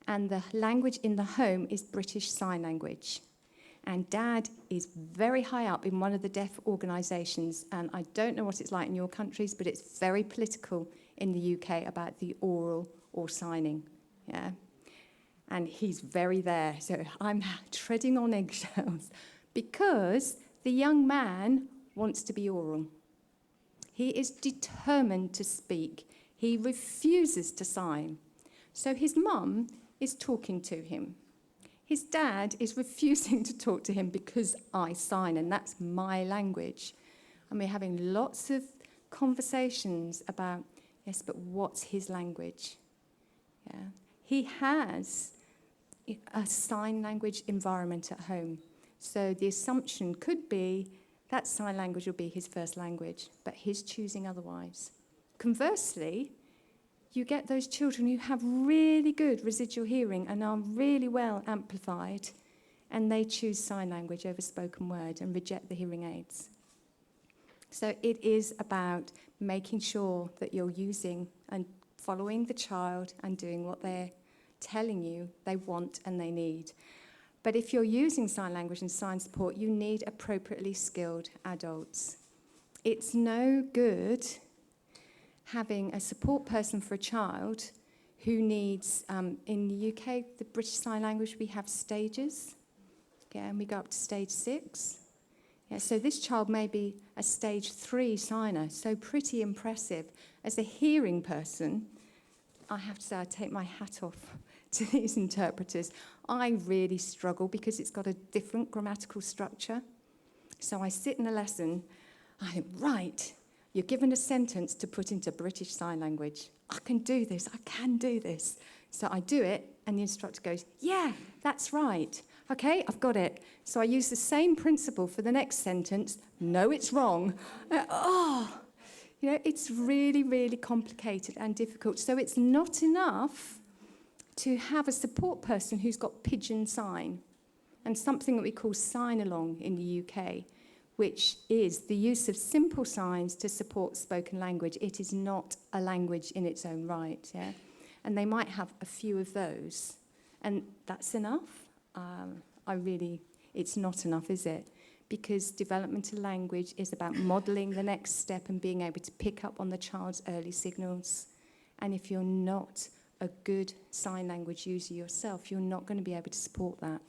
And the language in the home is British Sign Language. And Dad is very high up in one of the deaf organisations, and I don't know what it's like in your countries, but it's very political in the UK about the oral or signing. Yeah. And he's very there, so I'm treading on eggshells because the young man wants to be oral. He is determined to speak. He refuses to sign. So his mum is talking to him. His dad is refusing to talk to him because I sign, and that's my language. And we're having lots of conversations about, yes, but what's his language? Yeah. He has a sign language environment at home. So the assumption could be that sign language will be his first language, but he's choosing otherwise. Conversely, you get those children who have really good residual hearing and are really well amplified, and they choose sign language over spoken word and reject the hearing aids. So it is about making sure that you're using and following the child and doing what they're telling you they want and they need. But if you're using sign language and sign support, you need appropriately skilled adults. It's no good having a support person for a child who needs, in the UK, the British Sign Language, we have stages. Yeah, and we go up to stage 6. Yeah, so this child may be a stage 3 signer, so pretty impressive. As a hearing person, I have to say I take my hat off to these interpreters. I really struggle because it's got a different grammatical structure. So I sit in a lesson, I think, right, you're given a sentence to put into British Sign Language. I can do this, I can do this. So I do it, and the instructor goes, yeah, that's right. Okay, I've got it. So I use the same principle for the next sentence. No, it's wrong. You know, it's really, really complicated and difficult. So it's not enough to have a support person who's got pigeon sign and something that we call sign-along in the UK, which is the use of simple signs to support spoken language. It is not a language in its own right, yeah? And they might have a few of those, and that's enough. It's not enough, is it? Because developmental language is about modelling the next step and being able to pick up on the child's early signals. And if you're not a good sign language user yourself, you're not going to be able to support that.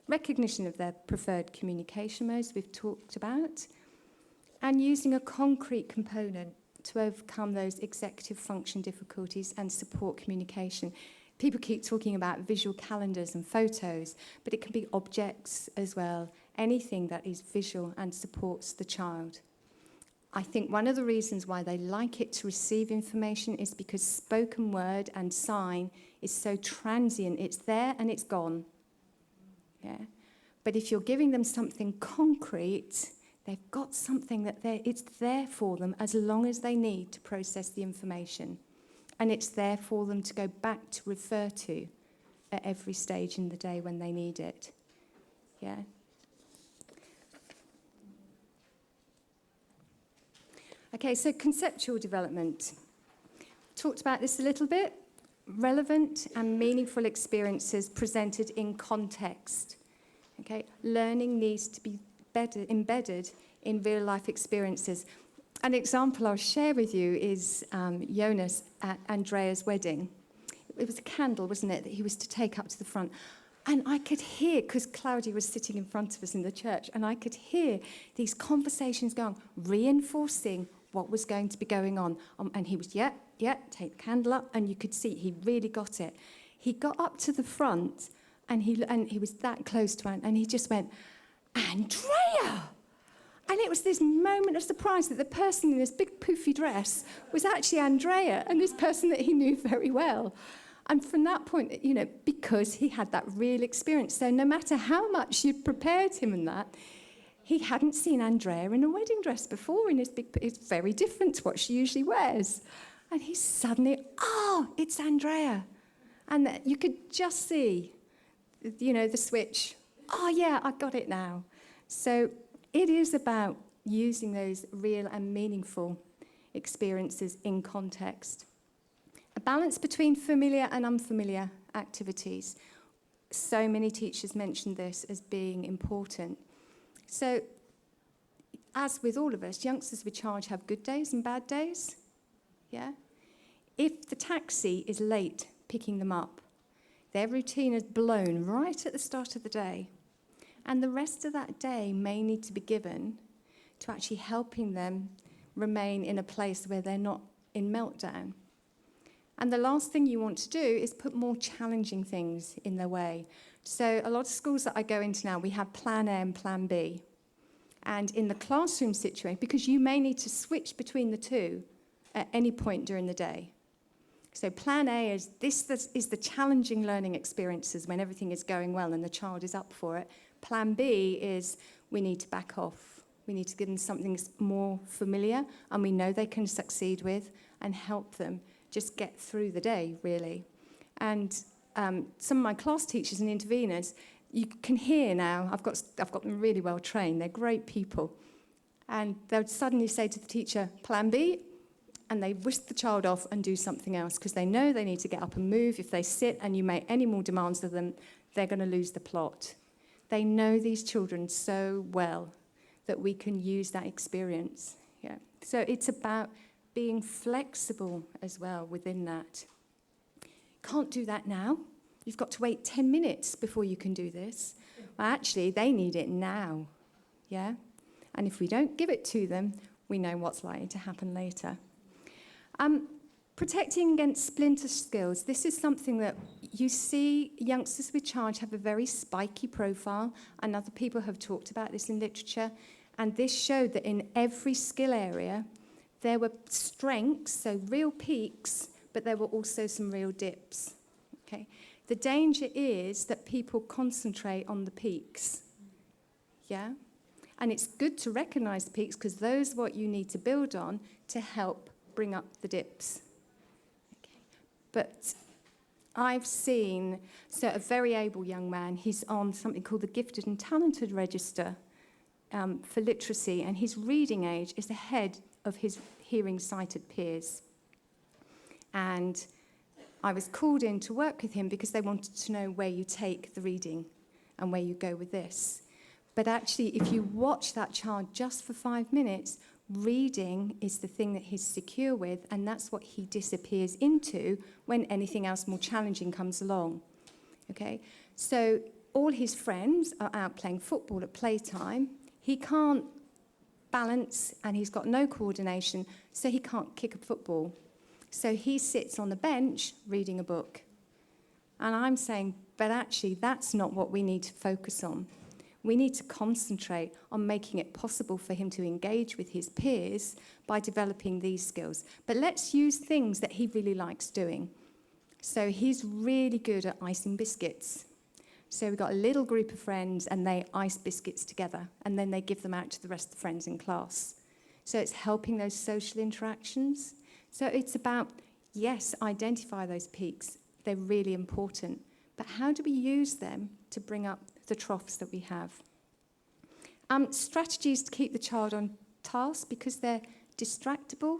Recognition of their preferred communication modes we've talked about, and using a concrete component to overcome those executive function difficulties and support communication. People keep talking about visual calendars and photos, but it can be objects as well, anything that is visual and supports the child. I think one of the reasons why they like it to receive information is because spoken word and sign is so transient. It's there and it's gone. Yeah? But if you're giving them something concrete, they've got something that it's there for them as long as they need to process the information. And it's there for them to go back to refer to at every stage in the day when they need it. Yeah? Okay, so conceptual development. Talked about this a little bit. Relevant and meaningful experiences presented in context. Okay, learning needs to be embedded in real-life experiences. An example I'll share with you is Jonas at Andrea's wedding. It was a candle, wasn't it, that he was to take up to the front. And I could hear, because Claudia was sitting in front of us in the church, and I could hear these conversations going, reinforcing what was going to be going on. And he was, yeah, take the candle up, and you could see he really got it. He got up to the front, and he was that close to Anne, and he just went, Andrea! And it was this moment of surprise that the person in this big poofy dress was actually Andrea, and this person that he knew very well. And from that point, you know, because he had that real experience, so no matter how much you'd prepared him and that, he hadn't seen Andrea in a wedding dress before, in it's very different to what she usually wears. And he suddenly, it's Andrea. And you could just see, you know, the switch. Oh, yeah, I got it now. So it is about using those real and meaningful experiences in context. A balance between familiar and unfamiliar activities. So many teachers mentioned this as being important. So, as with all of us, youngsters with charge have good days and bad days. Yeah? If the taxi is late picking them up, their routine is blown right at the start of the day. And the rest of that day may need to be given to actually helping them remain in a place where they're not in meltdown. And the last thing you want to do is put more challenging things in their way. So a lot of schools that I go into now, we have Plan A and Plan B. And in the classroom situation, because you may need to switch between the two at any point during the day. So Plan A is this is the challenging learning experiences when everything is going well and the child is up for it. Plan B is we need to back off. We need to give them something more familiar and we know they can succeed with and help them just get through the day, really. And some of my class teachers and interveners, you can hear now, I've got them really well trained, they're great people. And they'll suddenly say to the teacher, Plan B, and they whisk the child off and do something else because they know they need to get up and move. If they sit and you make any more demands of them, they're going to lose the plot. They know these children so well that we can use that experience. Yeah. So it's about being flexible as well within that. Can't do that now. You've got to wait 10 minutes before you can do this. Well, actually, they need it now. Yeah? And if we don't give it to them, we know what's likely to happen later. Protecting against splinter skills. This is something that you see youngsters with charge have a very spiky profile, and other people have talked about this in literature. And this showed that in every skill area, there were strengths, so real peaks, but there were also some real dips. Okay? The danger is that people concentrate on the peaks. Yeah? And it's good to recognise the peaks because those are what you need to build on to help bring up the dips. Okay. But I've seen, so a very able young man, he's on something called the Gifted and Talented Register for literacy, and his reading age is ahead of his hearing-sighted peers. And I was called in to work with him because they wanted to know where you take the reading and where you go with this. But actually, if you watch that child just for 5 minutes, reading is the thing that he's secure with, and that's what he disappears into when anything else more challenging comes along. Okay? So all his friends are out playing football at playtime. He can't balance, and he's got no coordination, so he can't kick a football. So he sits on the bench reading a book. And I'm saying, but actually, that's not what we need to focus on. We need to concentrate on making it possible for him to engage with his peers by developing these skills. But let's use things that he really likes doing. So he's really good at icing biscuits. So we've got a little group of friends, and they ice biscuits together, and then they give them out to the rest of the friends in class. So it's helping those social interactions. So it's about, yes, identify those peaks. They're really important. But how do we use them to bring up the troughs that we have? Strategies to keep the child on task because they're distractible.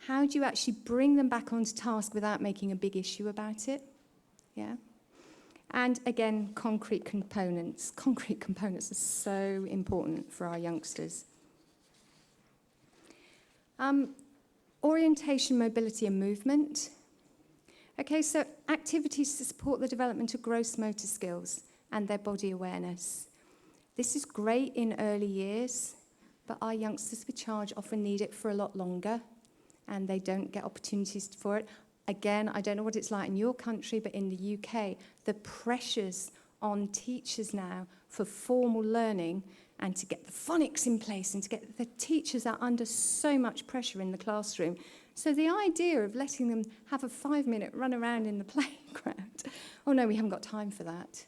How do you actually bring them back onto task without making a big issue about it? Yeah. And again, concrete components. Concrete components are so important for our youngsters. Orientation, mobility, and movement. Okay, so activities to support the development of gross motor skills and their body awareness. This is great in early years, but our youngsters with charge often need it for a lot longer, and they don't get opportunities for it. Again, I don't know what it's like in your country, but in the UK, the pressures on teachers now for formal learning and to get the phonics in place and to get the teachers are under so much pressure in the classroom. So the idea of letting them have a 5-minute run around in the playground, oh no, we haven't got time for that.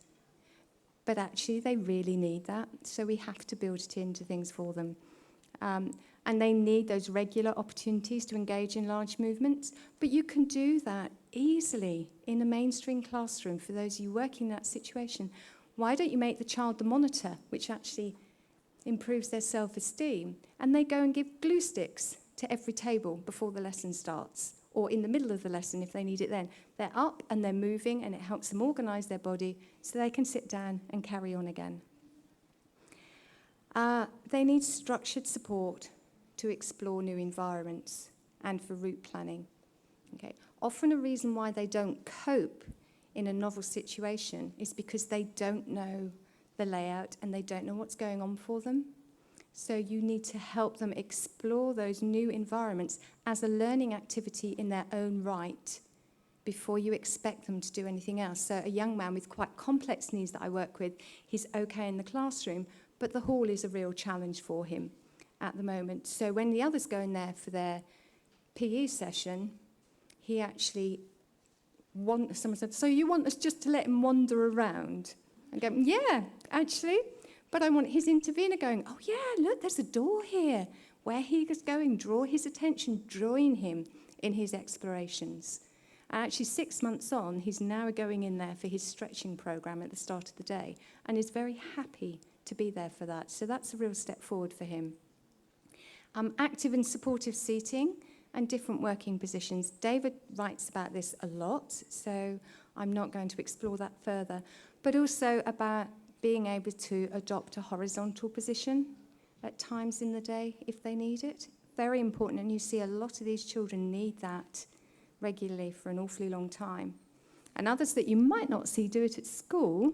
But actually, they really need that, so we have to build it into things for them. And they need those regular opportunities to engage in large movements, but you can do that easily in a mainstream classroom for those of you working in that situation. Why don't you make the child the monitor, which actually improves their self-esteem, and they go and give glue sticks to every table before the lesson starts, or in the middle of the lesson if they need it then. They're up and they're moving, and it helps them organise their body so they can sit down and carry on again. They need structured support to explore new environments and for route planning. Okay. Often a reason why they don't cope in a novel situation is because they don't know the layout and they don't know what's going on for them. So you need to help them explore those new environments as a learning activity in their own right before you expect them to do anything else. So a young man with quite complex needs that I work with, he's okay in the classroom, but the hall is a real challenge for him at the moment. So when the others go in there for their PE session, he actually someone said, so you want us just to let him wander around? And go, yeah, actually. But I want his intervener going, oh yeah, look, there's a door here. Where he is going, draw his attention, join him in his explorations. And actually 6 months on, he's now going in there for his stretching program at the start of the day and is very happy to be there for that. So that's a real step forward for him. Active and supportive seating and different working positions. David writes about this a lot, so I'm not going to explore that further. But also about being able to adopt a horizontal position at times in the day if they need it. Very important, and you see a lot of these children need that regularly for an awfully long time. And others that you might not see do it at school.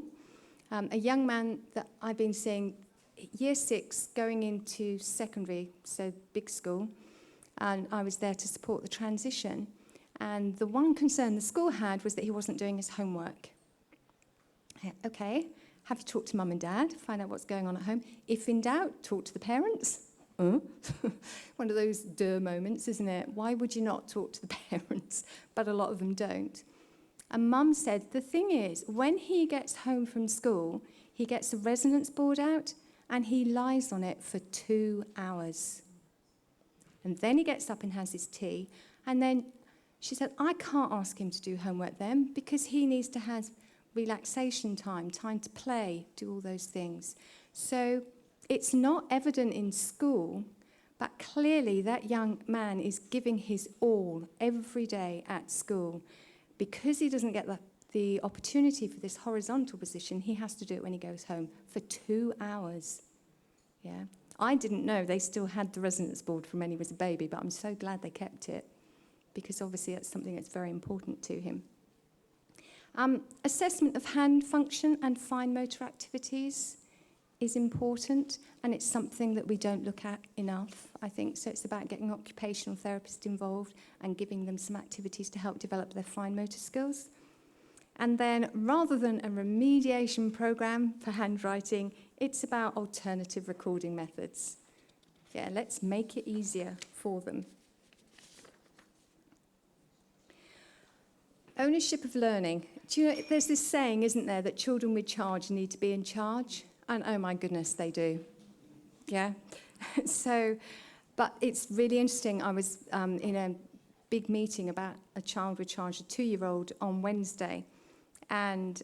A young man that I've been seeing, year 6, going into secondary, so big school, and I was there to support the transition. And the one concern the school had was that he wasn't doing his homework. Okay, have you talked to mum and dad, find out what's going on at home. If in doubt, talk to the parents. One of those duh moments, isn't it? Why would you not talk to the parents? But a lot of them don't. And mum said, the thing is, when he gets home from school, he gets a resonance board out, and he lies on it for 2 hours. And then he gets up and has his tea, and then she said, I can't ask him to do homework then because he needs to have relaxation time, time to play, do all those things. So it's not evident in school, but clearly that young man is giving his all every day at school. Because he doesn't get the opportunity for this horizontal position, he has to do it when he goes home for 2 hours. Yeah, I didn't know they still had the resonance board from when he was a baby, but I'm so glad they kept it, because obviously that's something that's very important to him. Assessment of hand function and fine motor activities is important, and it's something that we don't look at enough, I think. So it's about getting occupational therapists involved and giving them some activities to help develop their fine motor skills. And then, rather than a remediation program for handwriting, it's about alternative recording methods. Yeah, let's make it easier for them. Ownership of learning. Do you know, there's this saying, isn't there, that children with charge need to be in charge? And oh my goodness, they do. Yeah? So, but it's really interesting. I was in a big meeting about a child with charge, a 2-year-old, on Wednesday. And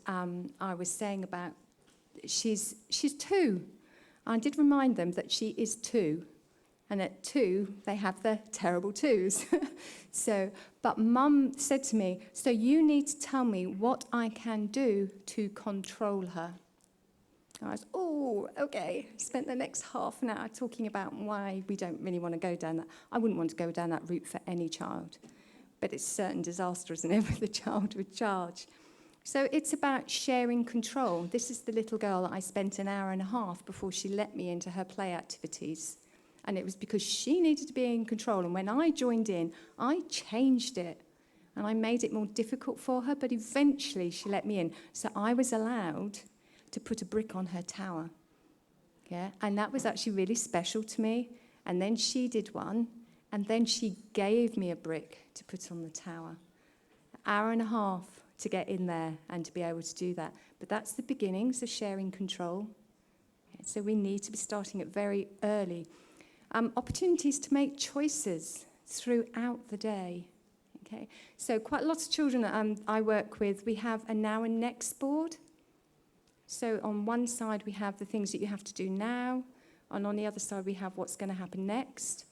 I was saying about, she's 2. I did remind them that she is 2. And at 2, they have the terrible 2s. So, but Mum said to me, so you need to tell me what I can do to control her. I was, oh, okay. Spent the next half an hour talking about why we don't really want to go down that. I wouldn't want to go down that route for any child. But it's a certain disaster, isn't it, with a child with charge. So it's about sharing control. This is the little girl that I spent an hour and a half before she let me into her play activities. And it was because she needed to be in control. And when I joined in, I changed it. And I made it more difficult for her, but eventually she let me in. So I was allowed to put a brick on her tower. Yeah, and that was actually really special to me. And then she did one, and then she gave me a brick to put on the tower. An hour and a half to get in there and to be able to do that. But that's the beginnings of sharing control. So we need to be starting it very early. Opportunities to make choices throughout the day. Okay, so quite a lot of children I work with, we have a now and next board. So on one side we have the things that you have to do now, and on the other side we have what's going to happen next.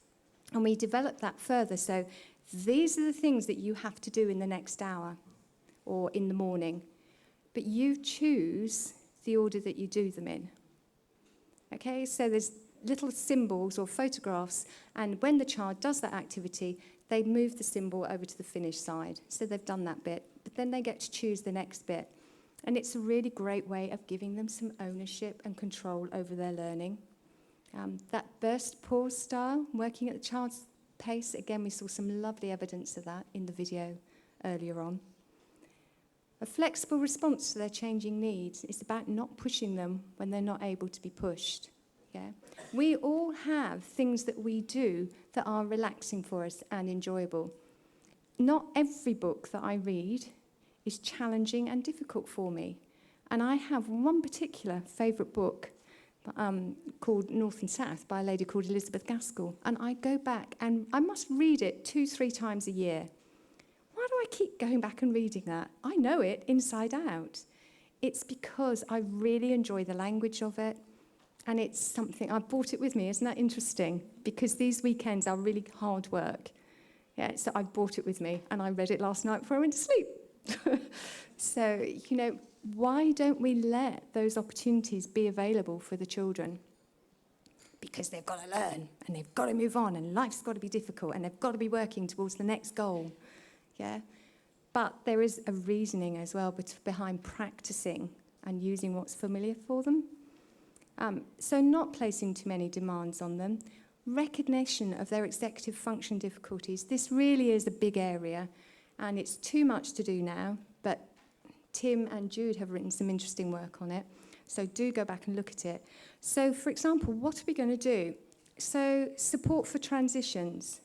And we develop that further. So these are the things that you have to do in the next hour or in the morning. But you choose the order that you do them in. Okay, so there's little symbols or photographs, and when the child does that activity, they move the symbol over to the finish side. So they've done that bit, but then they get to choose the next bit. And it's a really great way of giving them some ownership and control over their learning. That burst pause style, working at the child's pace, again, we saw some lovely evidence of that in the video earlier on. A flexible response to their changing needs is about not pushing them when they're not able to be pushed. Yeah? We all have things that we do that are relaxing for us and enjoyable. Not every book that I read is challenging and difficult for me. And I have one particular favourite book called North and South by a lady called Elizabeth Gaskell. And I go back and I must read it 2-3 times a year. Why do I keep going back and reading that? I know it inside out. It's because I really enjoy the language of it. And it's something, I brought it with me, isn't that interesting? Because these weekends are really hard work. Yeah, so I brought it with me and I read it last night before I went to sleep. So, you know, why don't we let those opportunities be available for the children? Because they've got to learn and they've got to move on and life's got to be difficult and they've got to be working towards the next goal. Yeah, but there is a reasoning as well behind practicing and using what's familiar for them. So not placing too many demands on them. Recognition of their executive function difficulties. This really is a big area, and it's too much to do now, but Tim and Jude have written some interesting work on it, so do go back and look at it. So, for example, what are we going to do? So, support for transitions,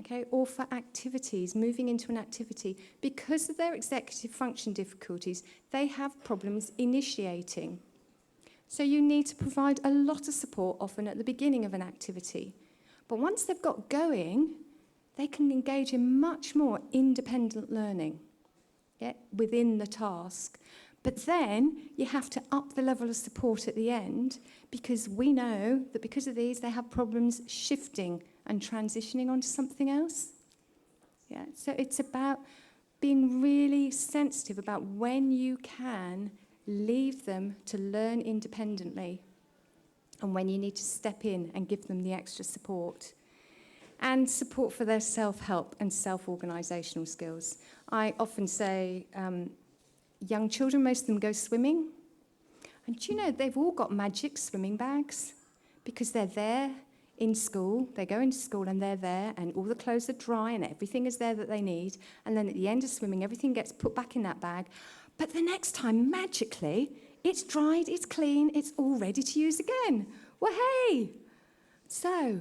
okay, or for activities, moving into an activity. Because of their executive function difficulties, they have problems initiating. So you need to provide a lot of support often at the beginning of an activity. But once they've got going, they can engage in much more independent learning, yeah, within the task. But then you have to up the level of support at the end, because we know that because of these, they have problems shifting and transitioning onto something else. Yeah, so it's about being really sensitive about when you can leave them to learn independently and when you need to step in and give them the extra support. And support for their self-help and self-organisational skills. I often say, young children, most of them go swimming. And do you know, they've all got magic swimming bags because they're there in school. They go into school and they're there and all the clothes are dry and everything is there that they need. And then at the end of swimming, everything gets put back in that bag. But the next time, magically, it's dried, it's clean, it's all ready to use again. Well, hey! So,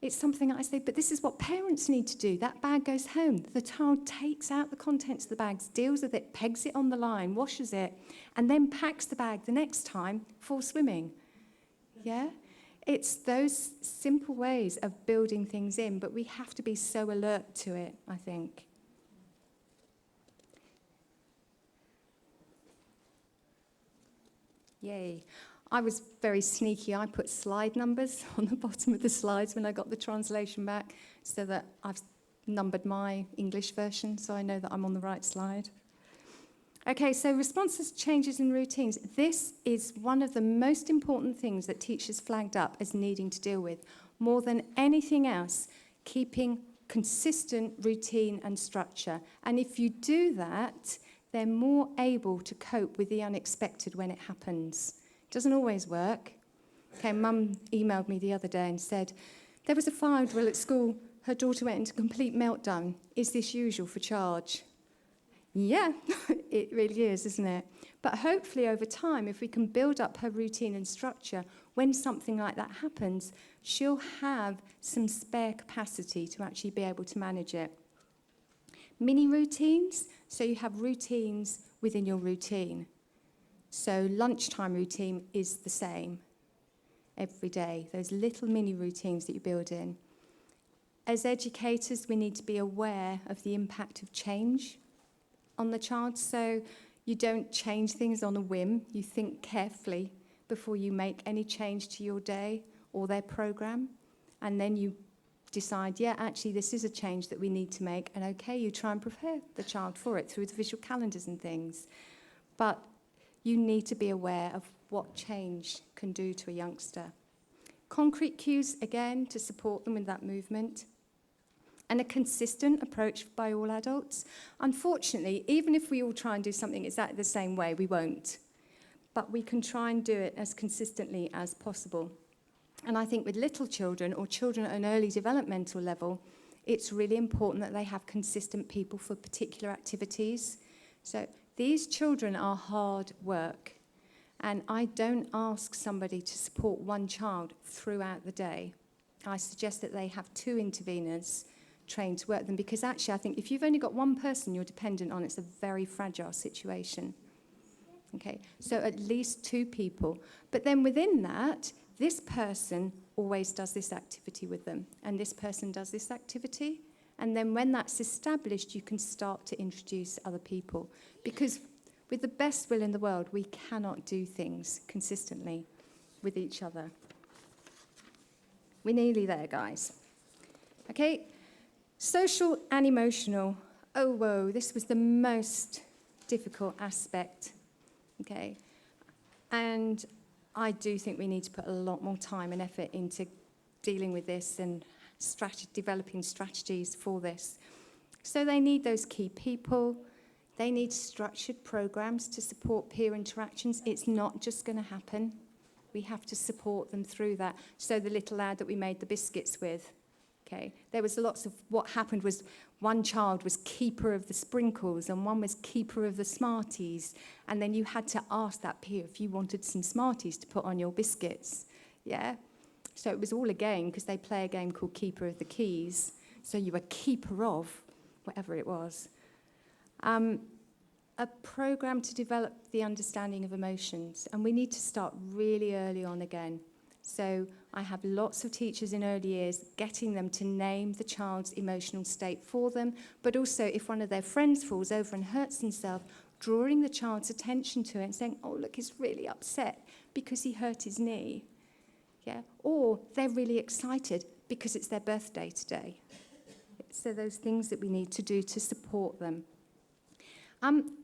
it's something I say, but this is what parents need to do. That bag goes home. The child takes out the contents of the bags, deals with it, pegs it on the line, washes it, and then packs the bag the next time for swimming. Yeah? It's those simple ways of building things in, but we have to be so alert to it, I think. Yay. I was very sneaky. I put slide numbers on the bottom of the slides when I got the translation back so that I've numbered my English version so I know that I'm on the right slide. Okay, so responses to changes in routines. This is one of the most important things that teachers flagged up as needing to deal with. More than anything else, keeping consistent routine and structure. And if you do that, they're more able to cope with the unexpected when it happens. It doesn't always work. Okay, Mum emailed me the other day and said, there was a fire drill at school. Her daughter went into complete meltdown. Is this usual for charge? Yeah, it really is, isn't it? But hopefully over time, if we can build up her routine and structure, when something like that happens, she'll have some spare capacity to actually be able to manage it. Mini routines, so you have routines within your routine. So lunchtime routine is the same every day. Those little mini routines that you build in. As educators, we need to be aware of the impact of change on the child. So you don't change things on a whim. You think carefully before you make any change to your day or their program. And then you decide, yeah, actually, this is a change that we need to make. And okay, you try and prepare the child for it through the visual calendars and things. But you need to be aware of what change can do to a youngster. Concrete cues, again, to support them in that movement. And a consistent approach by all adults. Unfortunately, even if we all try and do something exactly the same way, we won't. But we can try and do it as consistently as possible. And I think with little children or children at an early developmental level, it's really important that they have consistent people for particular activities. So these children are hard work. And I don't ask somebody to support one child throughout the day. I suggest that they have 2 interveners trained to work them, because actually I think if you've only got one person you're dependent on, it's a very fragile situation. Okay, so at least 2 people. But then within that, this person always does this activity with them, and this person does this activity. And then when that's established, you can start to introduce other people. Because with the best will in the world, we cannot do things consistently with each other. We're nearly there, guys. Okay, social and emotional. Oh, whoa, this was the most difficult aspect. Okay, and I do think we need to put a lot more time and effort into dealing with this and developing strategies for this. So they need those key people. They need structured programs to support peer interactions. It's not just going to happen. We have to support them through that. So the little lad that we made the biscuits with, okay, there was lots of, what happened was one child was keeper of the sprinkles and one was keeper of the Smarties. And then you had to ask that peer if you wanted some Smarties to put on your biscuits. Yeah? So it was all a game, because they play a game called Keeper of the Keys. So you were keeper of whatever it was. a program to develop the understanding of emotions, and we need to start really early on again. So I have lots of teachers in early years getting them to name the child's emotional state for them, but also if one of their friends falls over and hurts himself, drawing the child's attention to it and saying, oh, look, he's really upset because he hurt his knee. Yeah? Or they're really excited because it's their birthday today. So those things that we need to do to support them.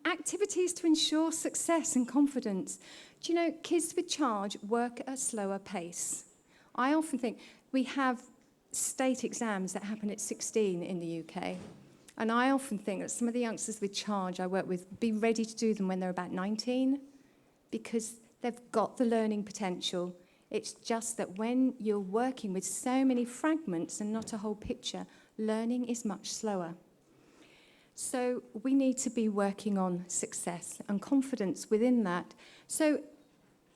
Activities to ensure success and confidence. Do you know, kids with charge work at a slower pace. I often think we have state exams that happen at 16 in the UK. And I often think that some of the youngsters with charge I work with be ready to do them when they're about 19 because they've got the learning potential. It's just that when you're working with so many fragments and not a whole picture, learning is much slower. So we need to be working on success and confidence within that. So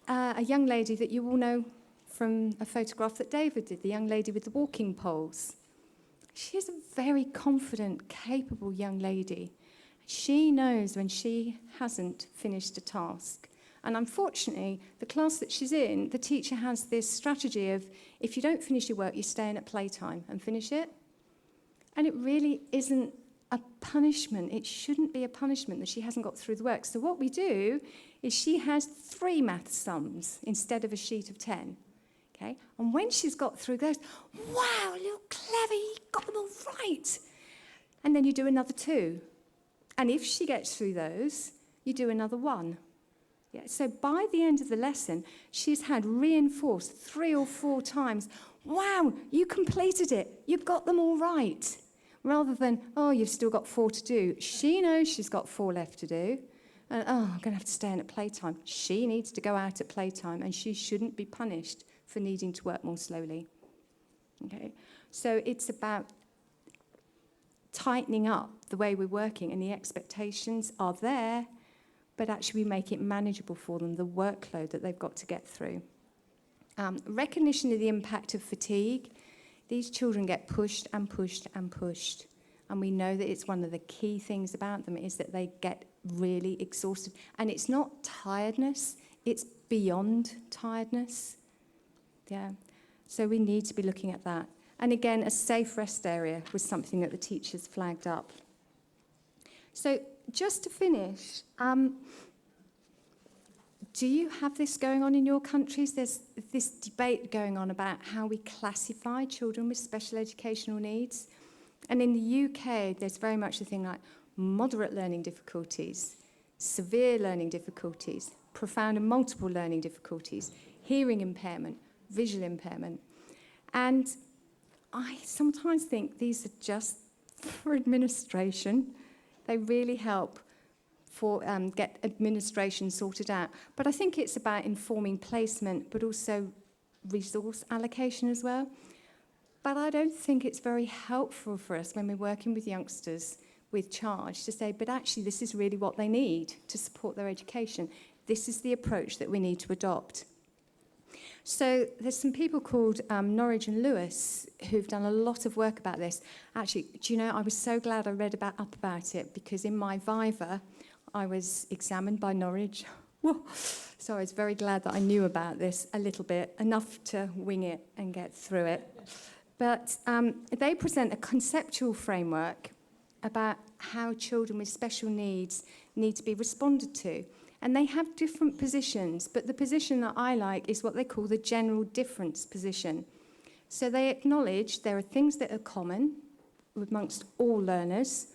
a young lady that you all know from a photograph that David did, the young lady with the walking poles. She is a very confident, capable young lady. She knows when she hasn't finished a task. And unfortunately, the class that she's in, the teacher has this strategy of, if you don't finish your work, you stay in at playtime and finish it. And it really isn't a punishment. It shouldn't be a punishment that she hasn't got through the work. So what we do is she has 3 math sums instead of a sheet of 10. Okay? And when she's got through those, wow, you're clever, you got them all right. And then you do another 2. And if she gets through those, you do another 1. Yeah, so by the end of the lesson, she's had reinforced 3 or 4 times, wow, you completed it, you got them all right. Rather than, oh, you've still got 4 to do. She knows she's got 4 left to do. And, oh, I'm going to have to stay in at playtime. She needs to go out at playtime, and she shouldn't be punished for needing to work more slowly. Okay? So it's about tightening up the way we're working, and the expectations are there, but actually we make it manageable for them, the workload that they've got to get through. Recognition of the impact of fatigue. These children get pushed and pushed and pushed. And we know that it's one of the key things about them is that they get really exhausted. And it's not tiredness, it's beyond tiredness. Yeah. So we need to be looking at that. And again, a safe rest area was something that the teachers flagged up. So just to finish, do you have this going on in your countries? There's this debate going on about how we classify children with special educational needs. And in the UK, there's very much a thing like moderate learning difficulties, severe learning difficulties, profound and multiple learning difficulties, hearing impairment, visual impairment. And I sometimes think these are just for administration. They really help for get administration sorted out. But I think it's about informing placement, but also resource allocation as well. But I don't think it's very helpful for us when we're working with youngsters with charge to say, but actually this is really what they need to support their education. This is the approach that we need to adopt. So there's some people called Norwich and Lewis who've done a lot of work about this. Actually, do you know, I was so glad I read up about it, because in my Viva, I was examined by Norwich. So I was very glad that I knew about this a little bit, enough to wing it and get through it. But they present a conceptual framework about how children with special needs need to be responded to. And they have different positions, but the position that I like is what they call the general difference position. So they acknowledge there are things that are common amongst all learners.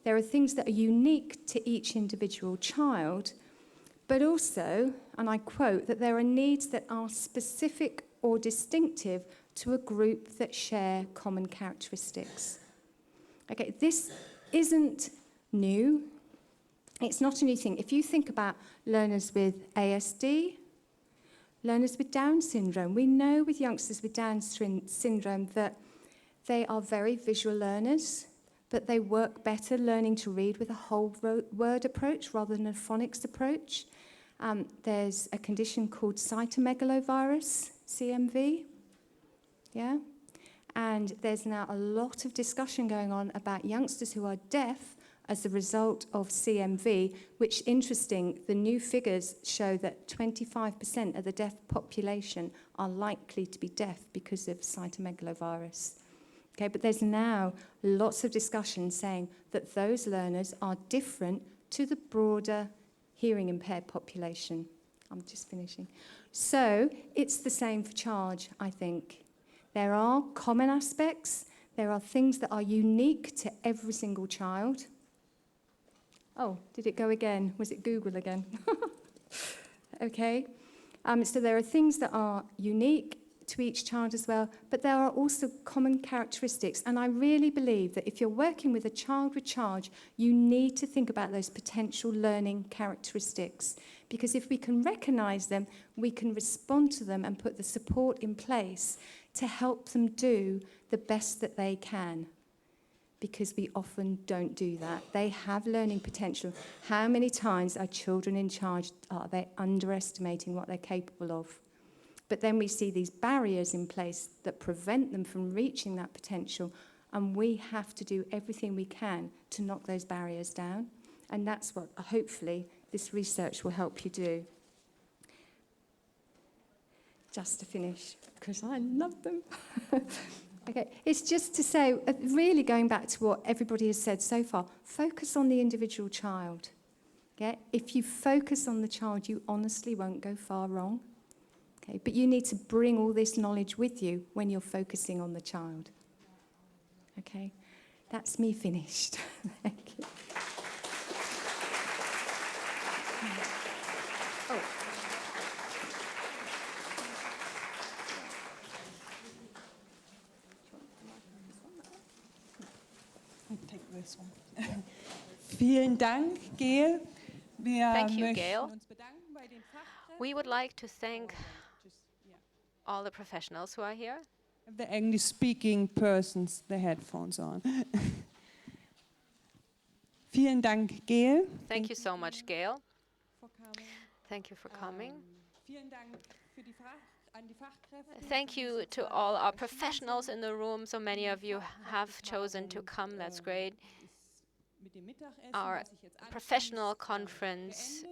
There are things that are unique to each individual child, but also, and I quote, that there are needs that are specific or distinctive to a group that share common characteristics. Okay, this isn't new. It's not a new thing. If you think about learners with ASD, learners with Down syndrome, we know with youngsters with Down syndrome that they are very visual learners, but they work better learning to read with a whole word approach rather than a phonics approach. There's a condition called cytomegalovirus, CMV. Yeah? And there's now a lot of discussion going on about youngsters who are deaf as a result of CMV, which, interesting, the new figures show that 25% of the deaf population are likely to be deaf because of cytomegalovirus. Okay, but there's now lots of discussion saying that those learners are different to the broader hearing impaired population. I'm just finishing. So it's the same for CHARGE, I think. There are common aspects. There are things that are unique to every single child. Oh, did it go again? Was it Google again? Okay. So there are things that are unique to each child as well, but there are also common characteristics. And I really believe that if you're working with a child with CHARGE, you need to think about those potential learning characteristics. Because if we can recognise them, we can respond to them and put the support in place to help them do the best that they can. Because we often don't do that. They have learning potential. How many times are children in CHARGE, are they underestimating what they're capable of? But then we see these barriers in place that prevent them from reaching that potential, and we have to do everything we can to knock those barriers down. And that's what, hopefully, this research will help you do. Just to finish, because I love them. Okay, it's just to say, really going back to what everybody has said so far, focus on the individual child. Okay? If you focus on the child, you honestly won't go far wrong. Okay? But you need to bring all this knowledge with you when you're focusing on the child. Okay? That's me finished. Thank you. Oh. Take this one. Vielen Dank, Gail. Thank you, Gail. We would like to thank all the professionals who are here. The English-speaking persons, the headphones on. Vielen Dank, Gail. Thank you so much, Gail. Thank you for coming. Vielen Dank für die an die Fachkräfte. Thank you to all our professionals in the room. So many of you have chosen to come. That's great. Our professional conference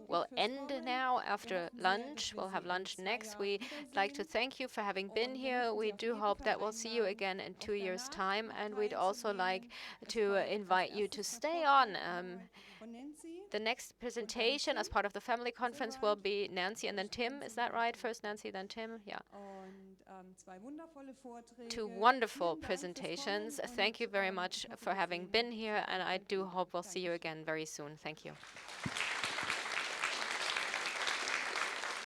will end now after lunch. We'll have lunch next. We'd like to thank you for having been here. We do hope that we'll see you again in 2 years' time. And we'd also like to invite you to stay on. The next presentation as part of the family conference will be Nancy and then Tim. Is that right? First Nancy, then Tim? Yeah. Two wonderful presentations. Thank you very much for having been here, and I do hope we'll see you again very soon. Thank you.